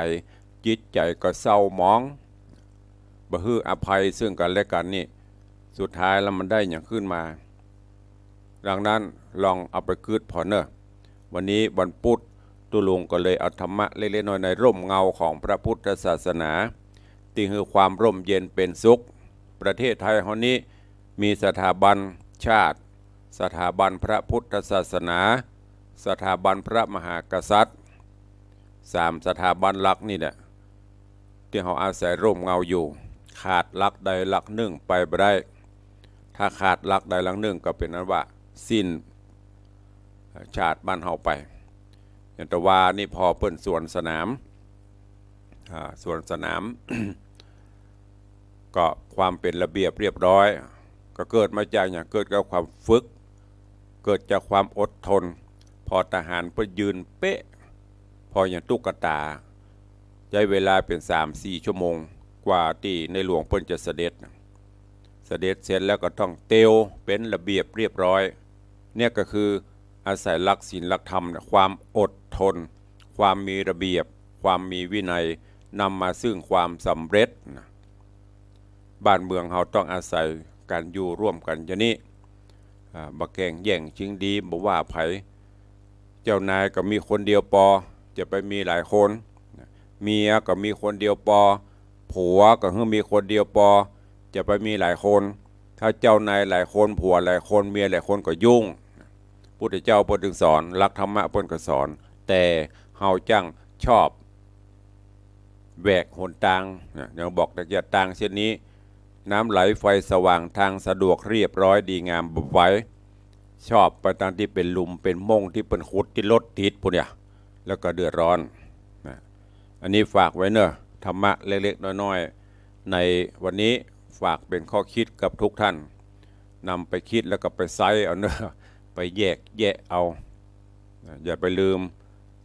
จิตใจก็เศร้าหมองบ่ฮืออภัยซึ่งกันและกันนี่สุดท้ายแล้วมันได้อย่างขึ้นมาดังนั้นลองเอาไปคืดพอเนอะวันนี้วันพุธตุลุงก็เลยเอาธรรมะเล็กๆน้อยๆในร่มเงาของพระพุทธศาสนาที่คือความร่มเย็นเป็นสุขประเทศไทยเฮานี้มีสถาบันชาติสถาบันพระพุทธศาสนาสถาบันพระมหากษัตริย์3สถาบันหลักนี่แหละที่เราอาศัยร่มเงาอยู่ขาดหลักใดหลักหนึ่งไปบ่ได้ถ้าขาดหลักใดหลักหนึ่งก็เป็นนั้นว่าสิ้นชาติบ้านเฮาไปอย่างแต่ว่านี่พอเปิ้นสวนสนามก็ความเป็นระเบียบเรียบร้อยก็เกิดมาจากอย่างเกิดจากความฝึกเกิดจากความอดทนพอทหารเพิ่นยืนเป๊ะพออย่างตุ๊กตาใช้เวลาเป็น 3-4 ชั่วโมงกว่าที่ในหลวงเพิ่นจะเสด็จเสร็จแล้วก็ต้องเตวเป็นระเบียบเรียบร้อยเนี่ยก็คืออาศัยหลักศีลหลักธรรมความอดทนความมีระเบียบความมีวินัยนำมาซึ่งความสำเร็จบ้านเมืองเราต้องอาศัยการอยู่ร่วมกันอย่างนี้บ่แข่งแย่งชิงดีบ่ว่าไผเจ้านายก็มีคนเดียวปอจะไปมีหลายคนเมียก็มีคนเดียวปอผัวก็มีคนเดียวปอจะไปมีหลายคนถ้าเจ้านายหลายคนผัวหลายคนเมียหลายคนก็ยุ่งพุทธเจ้าเพิ่นถึงสอนหลักธรรมะเพิ่นก็สอนแต่เฮาจังชอบแหวกหนทางอย่างบอกแต่อย่าต่างเช่นนี้น้ำไหลไฟสว่างทางสะดวกเรียบร้อยดีงามบ่ไว้ชอบไปตามที่เป็นหลุมเป็นม่งที่เป็นขุดที่รถติดพวกเนี่ยแล้วก็เดือดร้อนอันนี้ฝากไว้เนอะธรรมะเล็กๆน้อยๆในวันนี้ฝากเป็นข้อคิดกับทุกท่านนำไปคิดแล้วก็ไปไซเอาเนอะไปแยกแยะเอาอย่าไปลืม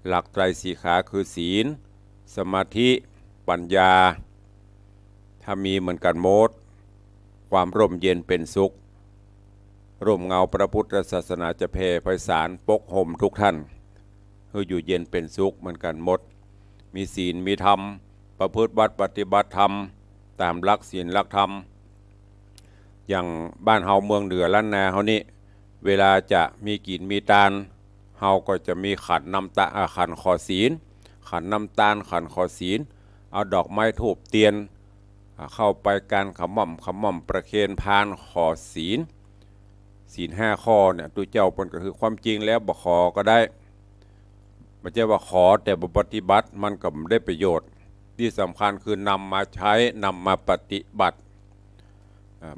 หลักไตรสีขาคือศีลสมาธิปัญญาถ้ามีเหมือนกันหมดความร่มเย็นเป็นสุขร่มเงาพระพุทธศาสนาจะแผ่ไพศาลปกห่มทุกท่านเพื่ออยู่เย็นเป็นสุขเหมือนกันหมดมีศีลมีธรรมประพฤติปฏิบัติธรรมตามหลักศีลหลักธรรมอย่างบ้านเฮาเมืองเหนือล้านนาเฮานี่เวลาจะมีกินมีทานเฮาก็จะมีขันน้ำตาขันขอศีลขันน้ำตาลขันขอศีลเอาดอกไม้ธูปเทียนเข้าไปการขม่อมประเคนพานขอศีล5 ข้อเนี่ยตัวเจ้าเพิ่นก็คือความจริงแล้วบ่ขอก็ได้ไม่ใช่ว่าขอแต่บ่ปฏิบัติมันก็ไม่ได้ประโยชน์ที่สำคัญคือนำมาใช้นำมาปฏิบัติ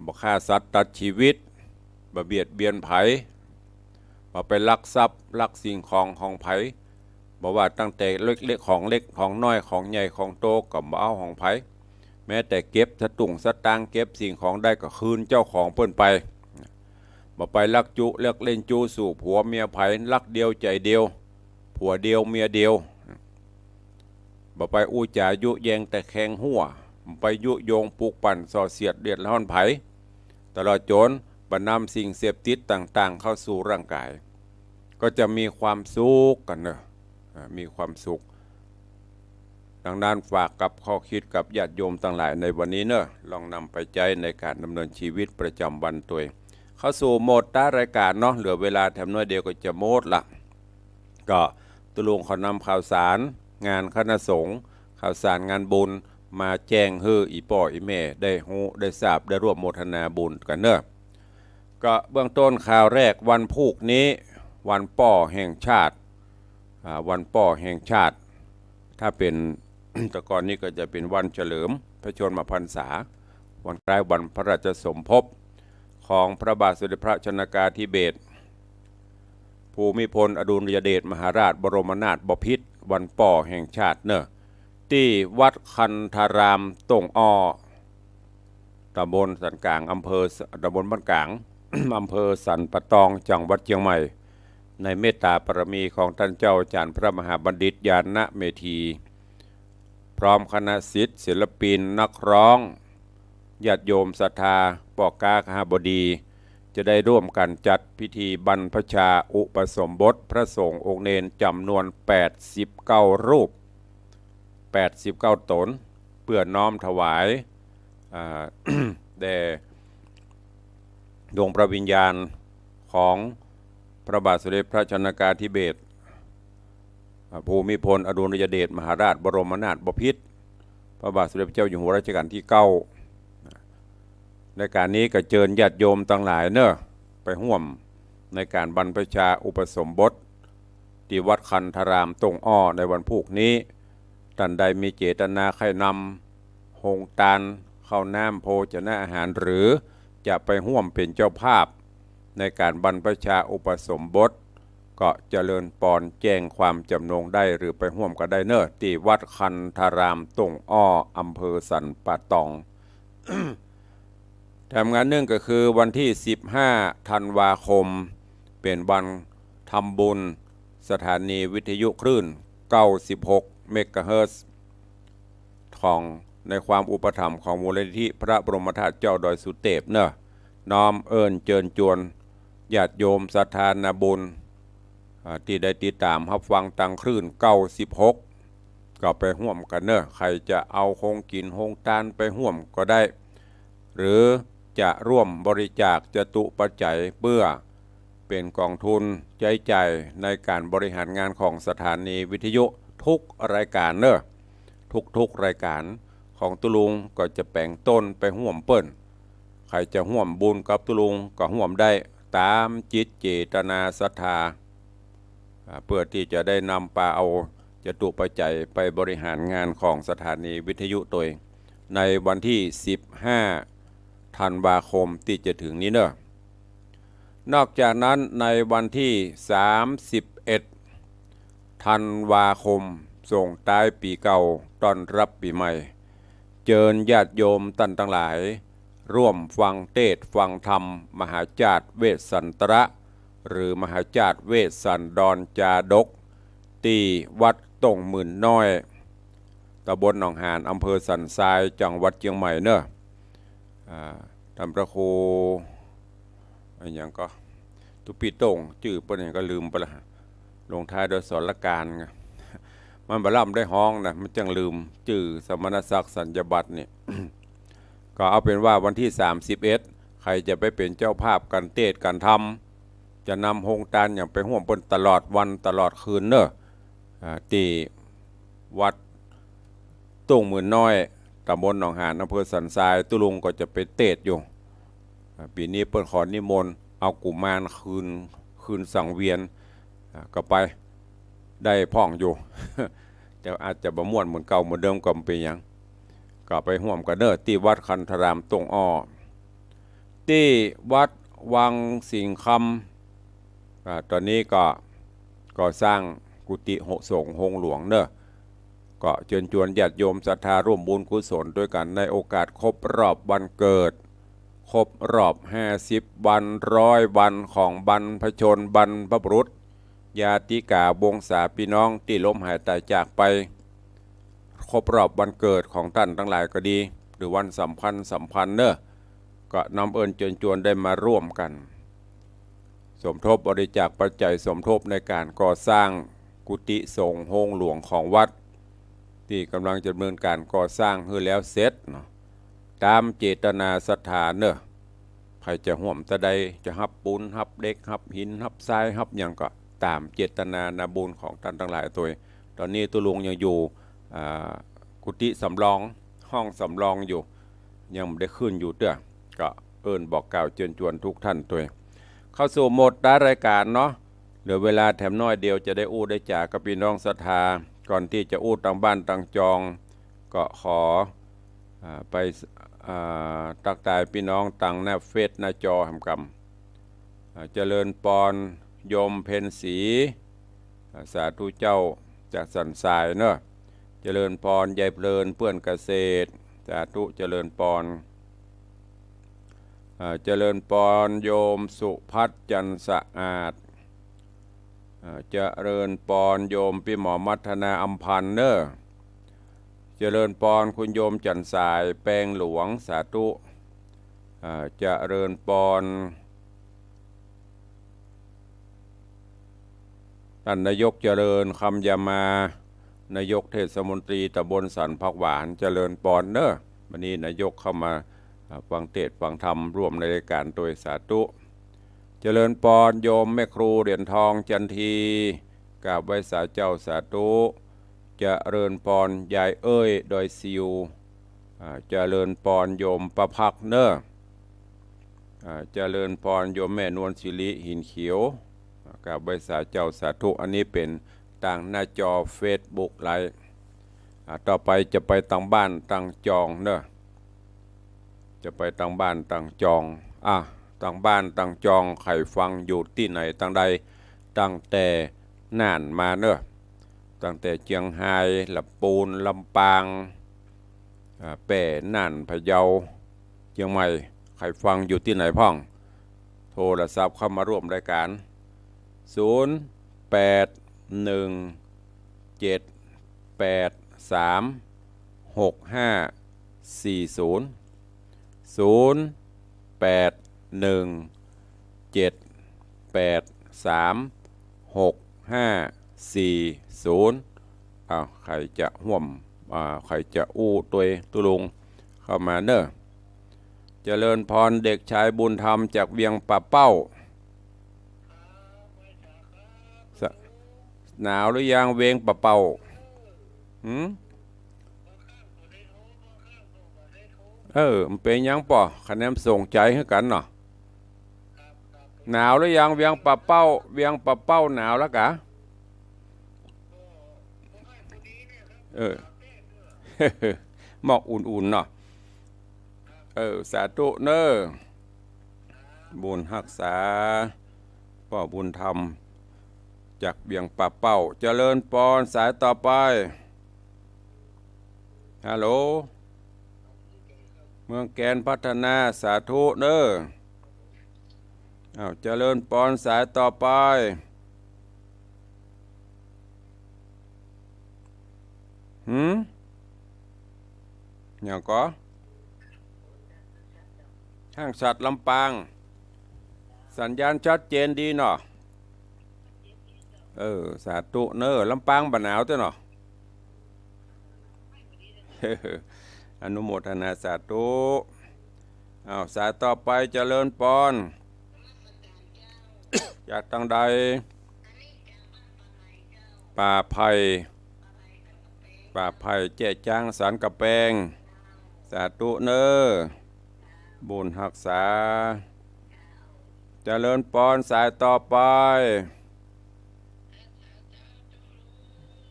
บ่ฆ่าสัตว์ตัดชีวิตบ่เบียดเบียนไผบ่ไปลักทรัพย์ลักสิ่งของไผบ่ว่าตั้งแต่เล็กของเล็กของน้อยของใหญ่ของโตก็บ่เอาของไผแม้แต่เก็บสตุ้งสตางค์เก็บสิ่งของได้ก็คืนเจ้าของเพิ่นไป บ่ไปลักจุเลิกเล่นจูสู่ผัวเมียไผลักเดียวใจเดียวผัวเดียวเมียเดียวบ่ไปอู้จายุแยงแต่แข็งหัวไปยุโยงปลูกปั่นส่อเสียดเดือดร้อนไผตลอดจนบรรนำสิ่งเสพติดต่างๆเข้าสู่ร่างกายก็จะมีความสุขกันเนอะมีความสุขดังนั้นฝากกับข้อคิดกับญาติโยมต่างหลายในวันนี้เนอะลองนำไปใช้ในการดำเนินชีวิตประจำวันตัวเองเข้าสู่โหมดต้ารายการเนาะเหลือเวลาแถมน้อยเดียวก็จะโหมดละก็ตุลุงขอนำข่าวสารงานคณะสงฆ์ข่าวสารงานบุญมาแจ้งให้อีป่ออีแม่ได้ฮู้ได้ทราบได้ร่วมโมทนาบุญกันเนอะก็เบื้องต้นข่าวแรกวันพุธนี้วันป่อแห่งชาติวันป่อแห่งชาติถ้าเป็นแต่ก่อนนี้ก็จะเป็นวันเฉลิมพระชนมพรรษาวันคล้ายวันพระราชสมภพของพระบาทสมเด็จพระชนกาธิเบศรภูมิพลอดุลยเดชมหาราชบรมนาถบพิตรวันป่อแห่งชาติเนอะที่วัดคันธารามตงอ้อตำบลสันกลางอำเภอตำบลบ้านกลาง อำเภอสันปะตองจังหวัดเชียงใหม่ในเมตตาปรมีของท่านเจ้าอาจารย์พระมหาบัณฑิตญาณเมธีพร้อมคณะศิษย์ศิลปินนักร้องญาติโยมศรัทธาปกาคหบดีจะได้ร่วมกันจัดพิธีบรรพชาอุปสมบทพระสงฆ์องค์เนรจำนวน89รูป89ตนเพื่อน้อมถวายแด่ดวงพระวิญญาณของพระบาทสมเด็จพระชนกาธิเบศรภูมิพลอดุลยเดชมหาราชบรมนาถบพิตรพระบาทสมเด็จพระเจ้าอยู่หัวรัชกาลที่9ในการนี้ก็เชิญญาติโยมต่างหลายเนอะไปร่วมในการบรรพชาอุปสมบทที่วัดคันธารามตงอ้อในวันพุธนี้ท่านใดมีเจตนาใครนำหงตาลข้าวน้ำโภชนะอาหารหรือจะไปร่วมเป็นเจ้าภาพในการบรรพชาอุปสมบทก็เจริญปอนแจ้งความจำนงได้หรือไปร่วมก็ได้เนอะที่วัดคันธารามตงอ้ออำเภอสันปะตอง ทำงานหนึ่งก็คือวันที่15ธันวาคมเป็นวันทำบุญสถานีวิทยุคลื่น96เมกะเฮิรตซ์ของในความอุปถัมภ์ของมูลนิธิพระบรมธาตุเจ้าดอยสุเทพเนอะน้อมเอิญเจิญจวนญาติโยมศรัทธานาบุญที่ได้ติดตามรับฟังตังคลื่น96ก็ไปร่วมกันเนอะใครจะเอาคงกินคงตานไปร่วมก็ได้หรือจะร่วมบริจาคจตุปัจจัยเพื่อเป็นกองทุนใจใจในการบริหารงานของสถานีวิทยุทุกรายการเนอะทุกรายการของตุลุงก็จะแบ่งต้นไปร่วมเปิ้นใครจะร่วมบุญกับตุลุงก็ร่วมได้ตามจิตเจตนาศรัทธาเพื่อที่จะได้นำปาเอาจตุปัจจัยไปบริหารงานของสถานีวิทยุตัวเองในวันที่15ธันวาคมที่จะถึงนี้เนอะนอกจากนั้นในวันที่31ธันวาคมส่งท้ายปีเก่าต้อนรับปีใหม่เชิญญาติโยมท่านทั้งหลายร่วมฟังเทศน์ฟังธรรมมหาจารย์เวสสันตระหรือมหาจารย์เวสสันดรจาดกที่วัดตงหมื่นน้อยตำบลหนองหานอำเภอสันทรายจังหวัดเชียงใหม่เนอะท่านพระครูอย่างก็ตุปีโต่งชื่อเปิ้นก็ลืมไปละลงท้ายโดยสรการมันบล่ำได้ห้องนะมันจังลืมชื่อสมณศักดิ์สัญญบัตรนี่ ก็เอาเป็นว่าวันที่31ใครจะไปเป็นเจ้าภาพกันเทศกันทำจะนำหงตาลอย่างไปห่วมเปิ้นตลอดวันตลอดคืนเนอะที่วัดตุ้งหมื่นน้อยตำบลหนองหานอำเภอสันทรายตุลุงก็จะไปเทศอยู่ปีนี้เปิ้นขอนิมนต์เอากุมารคืนสังเวียนก็ไปได้พ่องอยู่ แต่อาจจะบ่ม่วนเหมือนเก่าเหมือนเดิมก็เป็นอย่างก็ไปห่วมกันเนอะที่วัดคันธารามตงอ้อที่วัดวังสิงคำตอนนี้ก็สร้างกุฏิสงฆ์หงหลวงเนอะก็เชิญชวนญาติโยมศรัทธาร่วมบุญกุศลด้วยกันในโอกาสครบรอบวันเกิด ครบรอบ50 วัน100 วันของบรรพชนบรรพบุรุษญาติกาวงศาพี่น้องที่ล้มหายตายจากไปครบรอบวันเกิดของท่านทั้งหลายก็ดีหรือวันสำคัญเนอะก็นำเอิญเชิญชวนได้มาร่วมกันสมทบบริจาคปัจจัยสมทบในการก่อสร้างกุฏิสงฆ์โฮงหลวงของวัดที่กำลังจะดำเนินการก่อสร้างให้แล้วเสร็จเนาะตามเจตนาศรัทธาเนอะใครจะห่วมตะใดจะฮับปูนฮับเด็กฮับหินฮับทรายฮับอย่างก็ตามเจตนานาบุญของท่านทั้งหลายตัวตอนนี้ตัวลุงยังอยู่กุฏิสำรองห้องสำรองอยู่ยังไม่ได้ขึ้นอยู่เด้อก็เอิญบอกกล่าวเชิญชวนทุกท่านตัวเข้าสู่โหมดรายการเนาะเหลือเวลาแถมน้อยเดียวจะได้อู้ได้จากกับพี่น้องศรัทธาก่อนที่จะอู้ต่างบ้านต่างจองก็ขอไปตักตายพี่น้องต่างหน้าเฟซหน้าจอแห่งกรรมเจริญปอนโยมเพนศรีสาธุเจ้าจากสันทรายเนอะเจริญพรยายเพลินเพื่อนเกษตรสาธุเจริญปอนเจริญปอนโยมสุพัฒน์จันทร์สะอาดเจริญปอนโยมพี่หมอมัฒนาอัมพันธ์เนอะเจริญปอนคุณโยมจันทร์สายแปลงหลวงสาธุเจริญปอนท่านนายกเจริญคำยามานายกเทศมนตรีตำบลสันผักหวานเจริญปอนเนอะวันนี้นายกเข้ามาฟังเทศน์ฟังธรรมร่วมในรายการโดยสาธุเจริญปอนโยมแม่ครูเหรียญทองจันทีกราบไหว้สาเจ้าสาธุเจริญปอนยายเอ้ยดอยซิวเจริญปอนโยมประภักเนอะเจริญพรโยมแม่นวลศิริหินเขียวกับใบสาเจ้าสาธุอันนี้เป็นต่างหน้าจอเฟซบุ๊กไลฟ์ต่อไปจะไปต่างบ้านต่างจองเนอะจะไปต่างบ้านต่างจองต่างบ้านต่างจองใครฟังอยู่ที่ไหนต่างใดตั้งแต่น่านมาเนอะตั้งแต่เชียงรายลำปูนลำปางแป่น่านพะเยาเชียงใหม่ใครฟังอยู่ที่ไหนพ่องโทรศัพท์เข้ามาร่วมรายการใครจะห่วมใครจะอู้ตัวตุลุงเข้ามาเนอะเจริญพรเด็กชายบุญธรรมจากเวียงป่าเป้าหนาวหรือยังเวียงป่าเป้ามันเป็นยังป่อคะแนนส่งใจให้กันเนาะหนาวหรือยังเวียงป่าเป้าเวียงป่าเป้าหนาวแล้วกะหมอกอุ่นๆเนาะสาธุเนอบุญรักษาพ่อบุญธรรมจากเบียงป่าเป้าเจริญปอนสายต่อไปฮัลโหลเมืองแกนพัฒนาสาธุเนอเจริญปอนสายต่อไปอย่างก็ห้างสัตว์ลำปางสัญญาณชัดเจนดีเนาะสาธุเนอลำปางบ่หนาวตัวเนาะอนุโมทนาสาธุสายต่อไปเจริญปอนจากทางใดป่าไผ่เจ๊จ้างสารกระแปงสาธุเนอบุญรักษาเจริญปอนสายต่อไป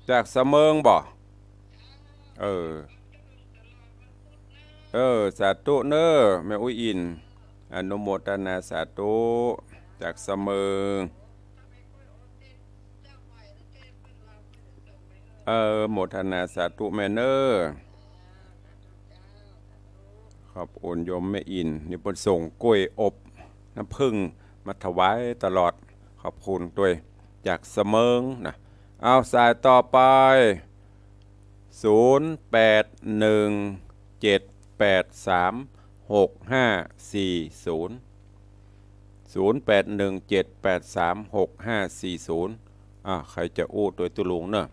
จากเสมิงบ่สาธุเนอแม่อุ้ยอินอนุโมทนาสาธุจากเสมิงโมทนาสาธุแม่เนอขอ อบอุ่นโยมแม่อินนี่เพิ่นส่งกล้วยอบน้ำผึ้งมาถวายตลอดขอบคุณด้วยจากเสมิงนะเอาสายต่อไป0817836540 0817836540ใครจะอู้ตัวตุลุงเนอะ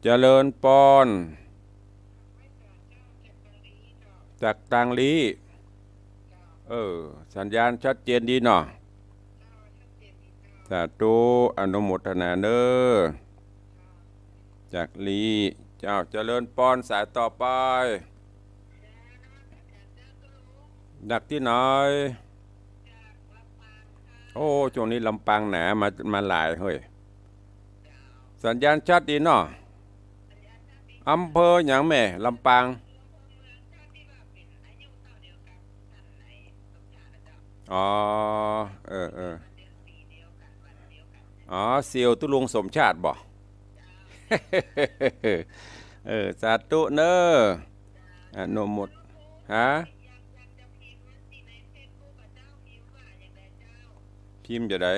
เจริญปอนจากตังลีสัญญาณชัดเจนดีเนาะสาธุอนุโมทนาเนอจากลีเจ้าเจริญปอนสายต่อไปดักที่ไหนโอ้ช่วงนี้ลำปางหนามาหลายเฮ้ยสัญญาณชัดดีเนาะอำเภออย่างแม่ลำปางอ๋อเซียวตุลุงสมชาติบ่ สาธุเนออนุโมทฮะพิมพ์จะได้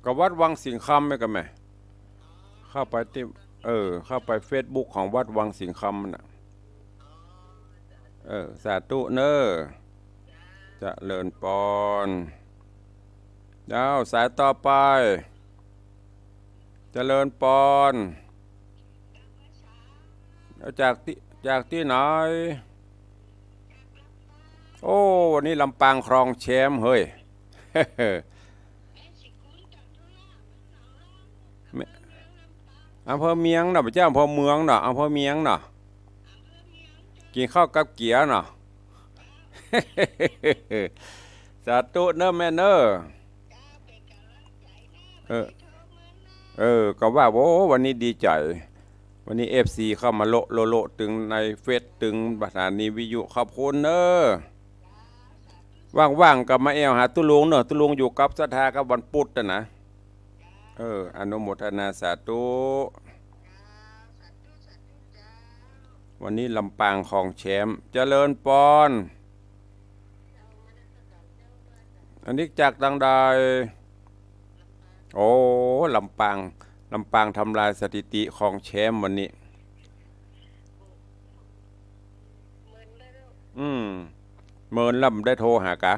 ก็วัดวังสิงห์คำไหมกันไหมเข้าไปที่เข้าไปเฟซบุ๊กของวัดวังสิงห์คำน่ะสาธุเนอจะเลิญปอนเจ้าสายต่อไปเจริญปอนจากที่ไหนโอ้วันนี้ลำปางครองแชมป์เฮ้ย อำเภอเมียงเนาะพระเจ้าอำเภอเมืองเนาะอำเภอเมียงเนาะกินข้าวกับเกี๊ยวเนาะ สาธุเนอะแม่เนอะก็ว่าโอ้วันนี้ดีใจวันนี้FCเข้ามาโลตึงในเฟซตึงสถานีวิทยุขอบคุณเนอะว่างๆกับมาหาตุลุงเนอะตุลุงอยู่กับศรัทธากับวันพุธนะอนุโมทนาสาธุวันนี้ลำปางของแชมป์เจริญปอนอันนี้จากดังใดโอ้ลำปางทำลายสถิติของแชมป์วันนี้เมินลำได้โทรหากะ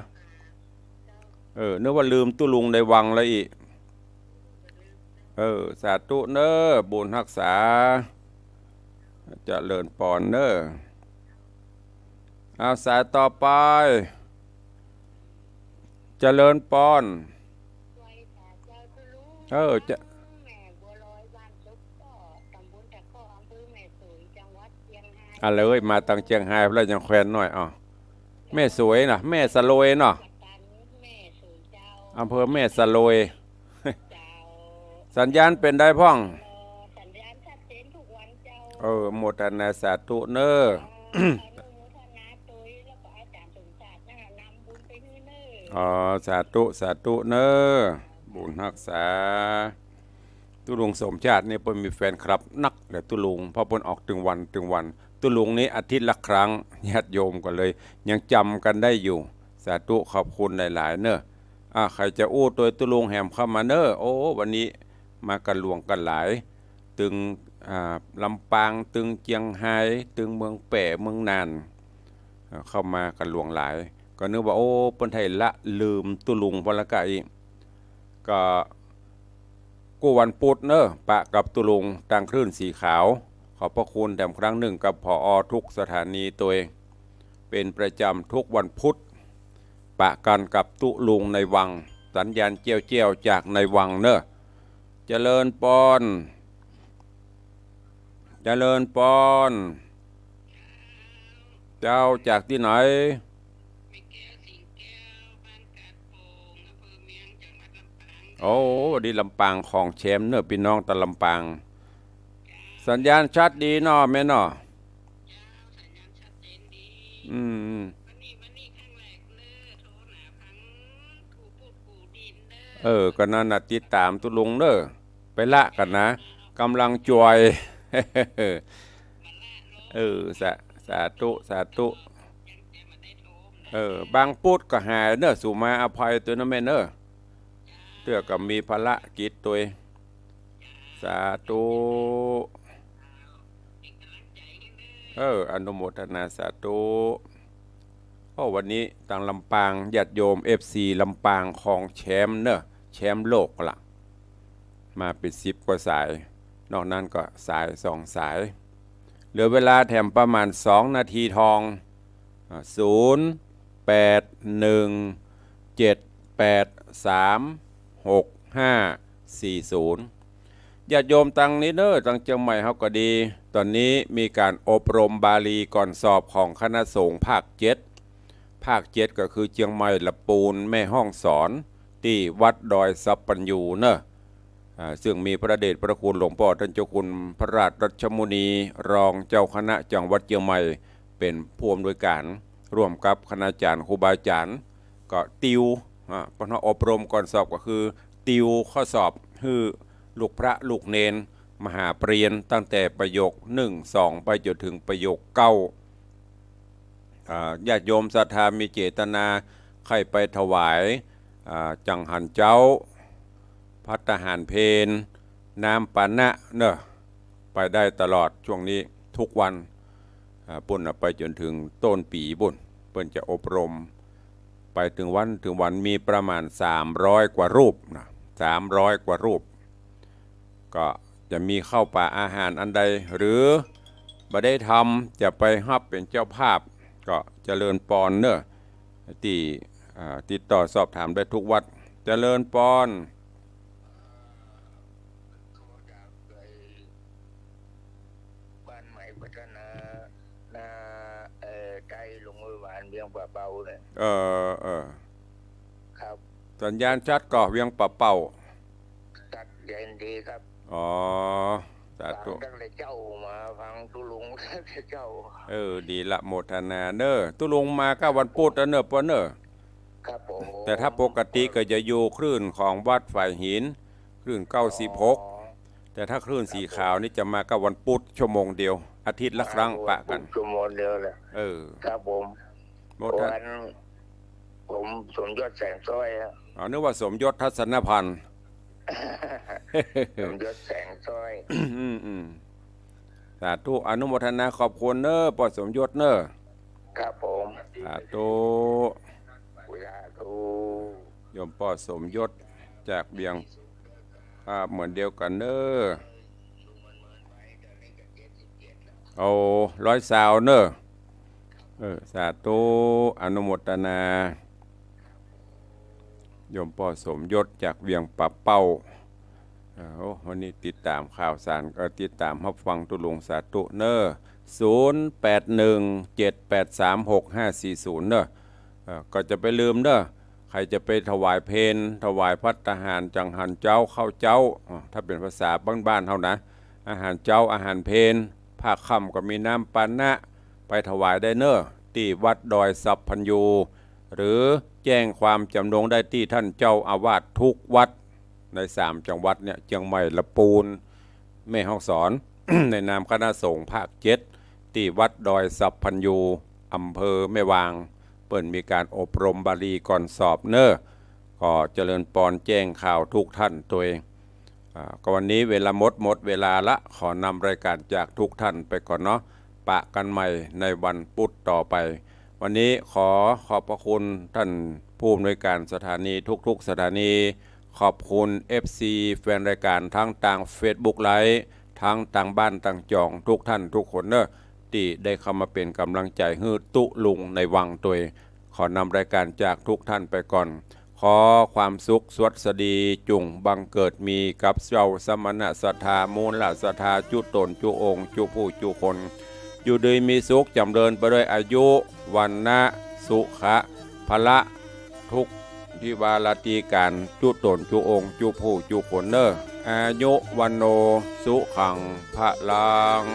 นึกว่าลืมตุลุงในวังแล้วอีกสาธุเนอบุญรักษาจะเลิญปอนเนอเอาสายต่อไปจะเลิญปอนจะเลยมาตั้งเชียงไฮ้แล้วยังแควนหน่อยแม่สวยนะแม่สโลยเนาะอำเภอแม่สโลย สัญญาณเป็นได้พ่องโมทนาสาธุเนอ สาธุเนอบุญรักษาตุลุงสมชาตินี่เพิ่นมีแฟนคลับนักแต่ตุลุงพอเพิ่นออกถึงวันตุลุงนี้อาทิตย์ละครั้งญาติโยมก็เลยยังจำกันได้อยู่สาธุขอบคุณหลายๆเนอใครจะอู้ตัวตุลุงแหมเข้ามาเนอโอ้วันนี้มากันหลวงกันหลายตึงลำปางตึงเจียงไฮ้ตึงเมืองแป่เมืองนานเข้ามากันหลวงหลายก็นึกว่าโอ้เปิ้นไทยละลืมตุลุงพละกะอีกก็กูวันพุธเนอะปะกับตุลุงตังคลื่นสีขาวขอบพระคุณแถมครั้งหนึ่งกับผอทุกสถานีตัวเองเป็นประจำทุกวันพุธปะกันกับตุลุงในวังสัญญาณเจียวจากในวังเนอะเจริญปอนเจ้าจากที่ไหนโอ้ดีลำปางของแชมป์เนอะพี่น้องตะลำปางสัญญาณชัดดีเนาะแม่เนาะก็นั่นน่ะติดตามตุลุงเนอะไปละกันนะ กำลังจวยสาธุสาธุบางปุดก็หายเนอะสุมาอภัยตัวนั้นแม่เนอะเตื้อกับมีภละกิจตัวสาธุอนุโมทนาสาธุวันนี้ทางลำปางญาติโยม FC ลำปางของแชมป์เนอะแชมป์โลกละมาเป็น10 กว่าสายนอกนั้นก็สาย2 สายเหลือเวลาแถมประมาณ2 นาทีทอง0817836540ญาติโยมตังนี้เนอะตังเชียงใหม่เขาก็ดีตอนนี้มีการอบรมบาลีก่อนสอบของคณะสงฆ์ภาค 7ก็คือเชียงใหม่ละปูนแม่ห้องสอนที่วัดดอยสัปปัญญูเนอะซึ่งมีพระเดชพระคุณหลวงพ่อท่านเจ้าคุณพระราชรัชมุนีรองเจ้าคณะจังหวัดเชียงใหม่เป็นผู้อำนวยการร่วมกับคณาจารย์ครูบาอาจารย์ก็ติวปนอบรมก่อนสอบก็คือติวข้อสอบคือลูกพระลูกเนนมหาปรริญญาตั้งแต่ประโยค1 2ไปจนถึงประโยค9ญาติโยมศรัทธามีเจตนาใครไปถวายจังหันเจ้าพัฒหารเพนน้ำปานะเนอะไปได้ตลอดช่วงนี้ทุกวันปุ่นไปจนถึงต้นปีบุญเปิ้นจะอบรมไปถึงวันมีประมาณ300 กว่ารูปนะ300 กว่ารูปก็จะมีเข้าป่าอาหารอันใดหรือบ่ได้ทำจะไปฮับเป็นเจ้าภาพก็เจริญปอนเนอะที่ติดต่อสอบถามได้ทุกวัดเจริญปอนบ้านใหม่พัฒนานาไกลลงมือหวานเวียงป่าเป่าเนี่ยครับสัญญาณชัดก่อเวียงป่าเป่าตัดเย็นดีครับสาธุตั้งแต่เจ้ามาฟังตุลุงตั้งแต่เจ้าดีละโมทนาเนอะตุลุงมาก็วันพุธเนอะปะเนอะครับผมแต่ถ้าปกติก็จะอยู่คลื่นของวัดฝ่ายหินคลื่น96แต่ถ้าคลื่นสีขาวนี่จะมาก็วันพุธชั่วโมงเดียวอาทิตย์ละครั้งปะกันชั่วโมงเดียวเลยครับผมผมสมยศแสงสร้อยนึกว่าสมยศทัศนพันธ์สมยศแสงสร้อยสาธุอนุโมทนาขอบคุณเนอะปอสมยศเนอะครับผมสาธุโยมปอสมยศจากเบียงเหมือนเดียวกันเนอะ100 สาวเนอะสาธุอนุโมทนาโยมปอสมยศจากเวียงป่าเป้าวันนี้ติดตามข่าวสารก็ติดตามรับฟังตุลุงสาธุเนอะ0817836540เนอะก็จะไปลืมเนอะใครจะไปถวายเพลถวายภัตตาหารจังหันเจ้าข้าวเจ้าถ้าเป็นภาษาบ้านๆเท่านะอาหารเจ้าอาหารเพลภาคค่ำก็มีน้ำปานะไปถวายได้เนอะที่วัดดอยสัปปัญญูหรือแจ้งความจำนงได้ที่ท่านเจ้าอาวาสทุกวัดใน3 จังหวัดเนี่ยเชียงใหม่ละปูนแม่ฮ่องสอน ในนามคณะสงฆ์ภาค 7ที่วัดดอยสัปปัญญูอำเภอแม่วางเปิดมีการอบรมบาลีก่อนสอบเนอะก็เจริญปอนแจ้งข่าวทุกท่านตัวเองก็วันนี้เวลาหมดเวลาละขอนำรายการจากทุกท่านไปก่อนเนาะปะกันใหม่ในวันพุธต่อไปวันนี้ขอบพระคุณท่านผู้อำนวยการสถานีทุกๆสถานีขอบคุณ FC แฟนรายการทั้งต่าง Facebook ไลฟ์ทั้งต่างบ้านต่างจองทุกท่านทุกคนเนอะที่ได้เข้ามาเป็นกำลังใจให้ตุลุงในวังตัวเองขอนำรายการจากทุกท่านไปก่อนขอความสุขสวัสดีจุงบังเกิดมีกับเจ้าสมณะศรัทธามูลละศรัทธาจุตนจุองค์จุผู้จุคนอยู่ดีมีสุขจำเริญไปด้วยอายุวันนะสุขะพละทุกที่วาลตีการจุตนจุองค์จุผู้จุคนเนออายุวันโนสุขังพลัง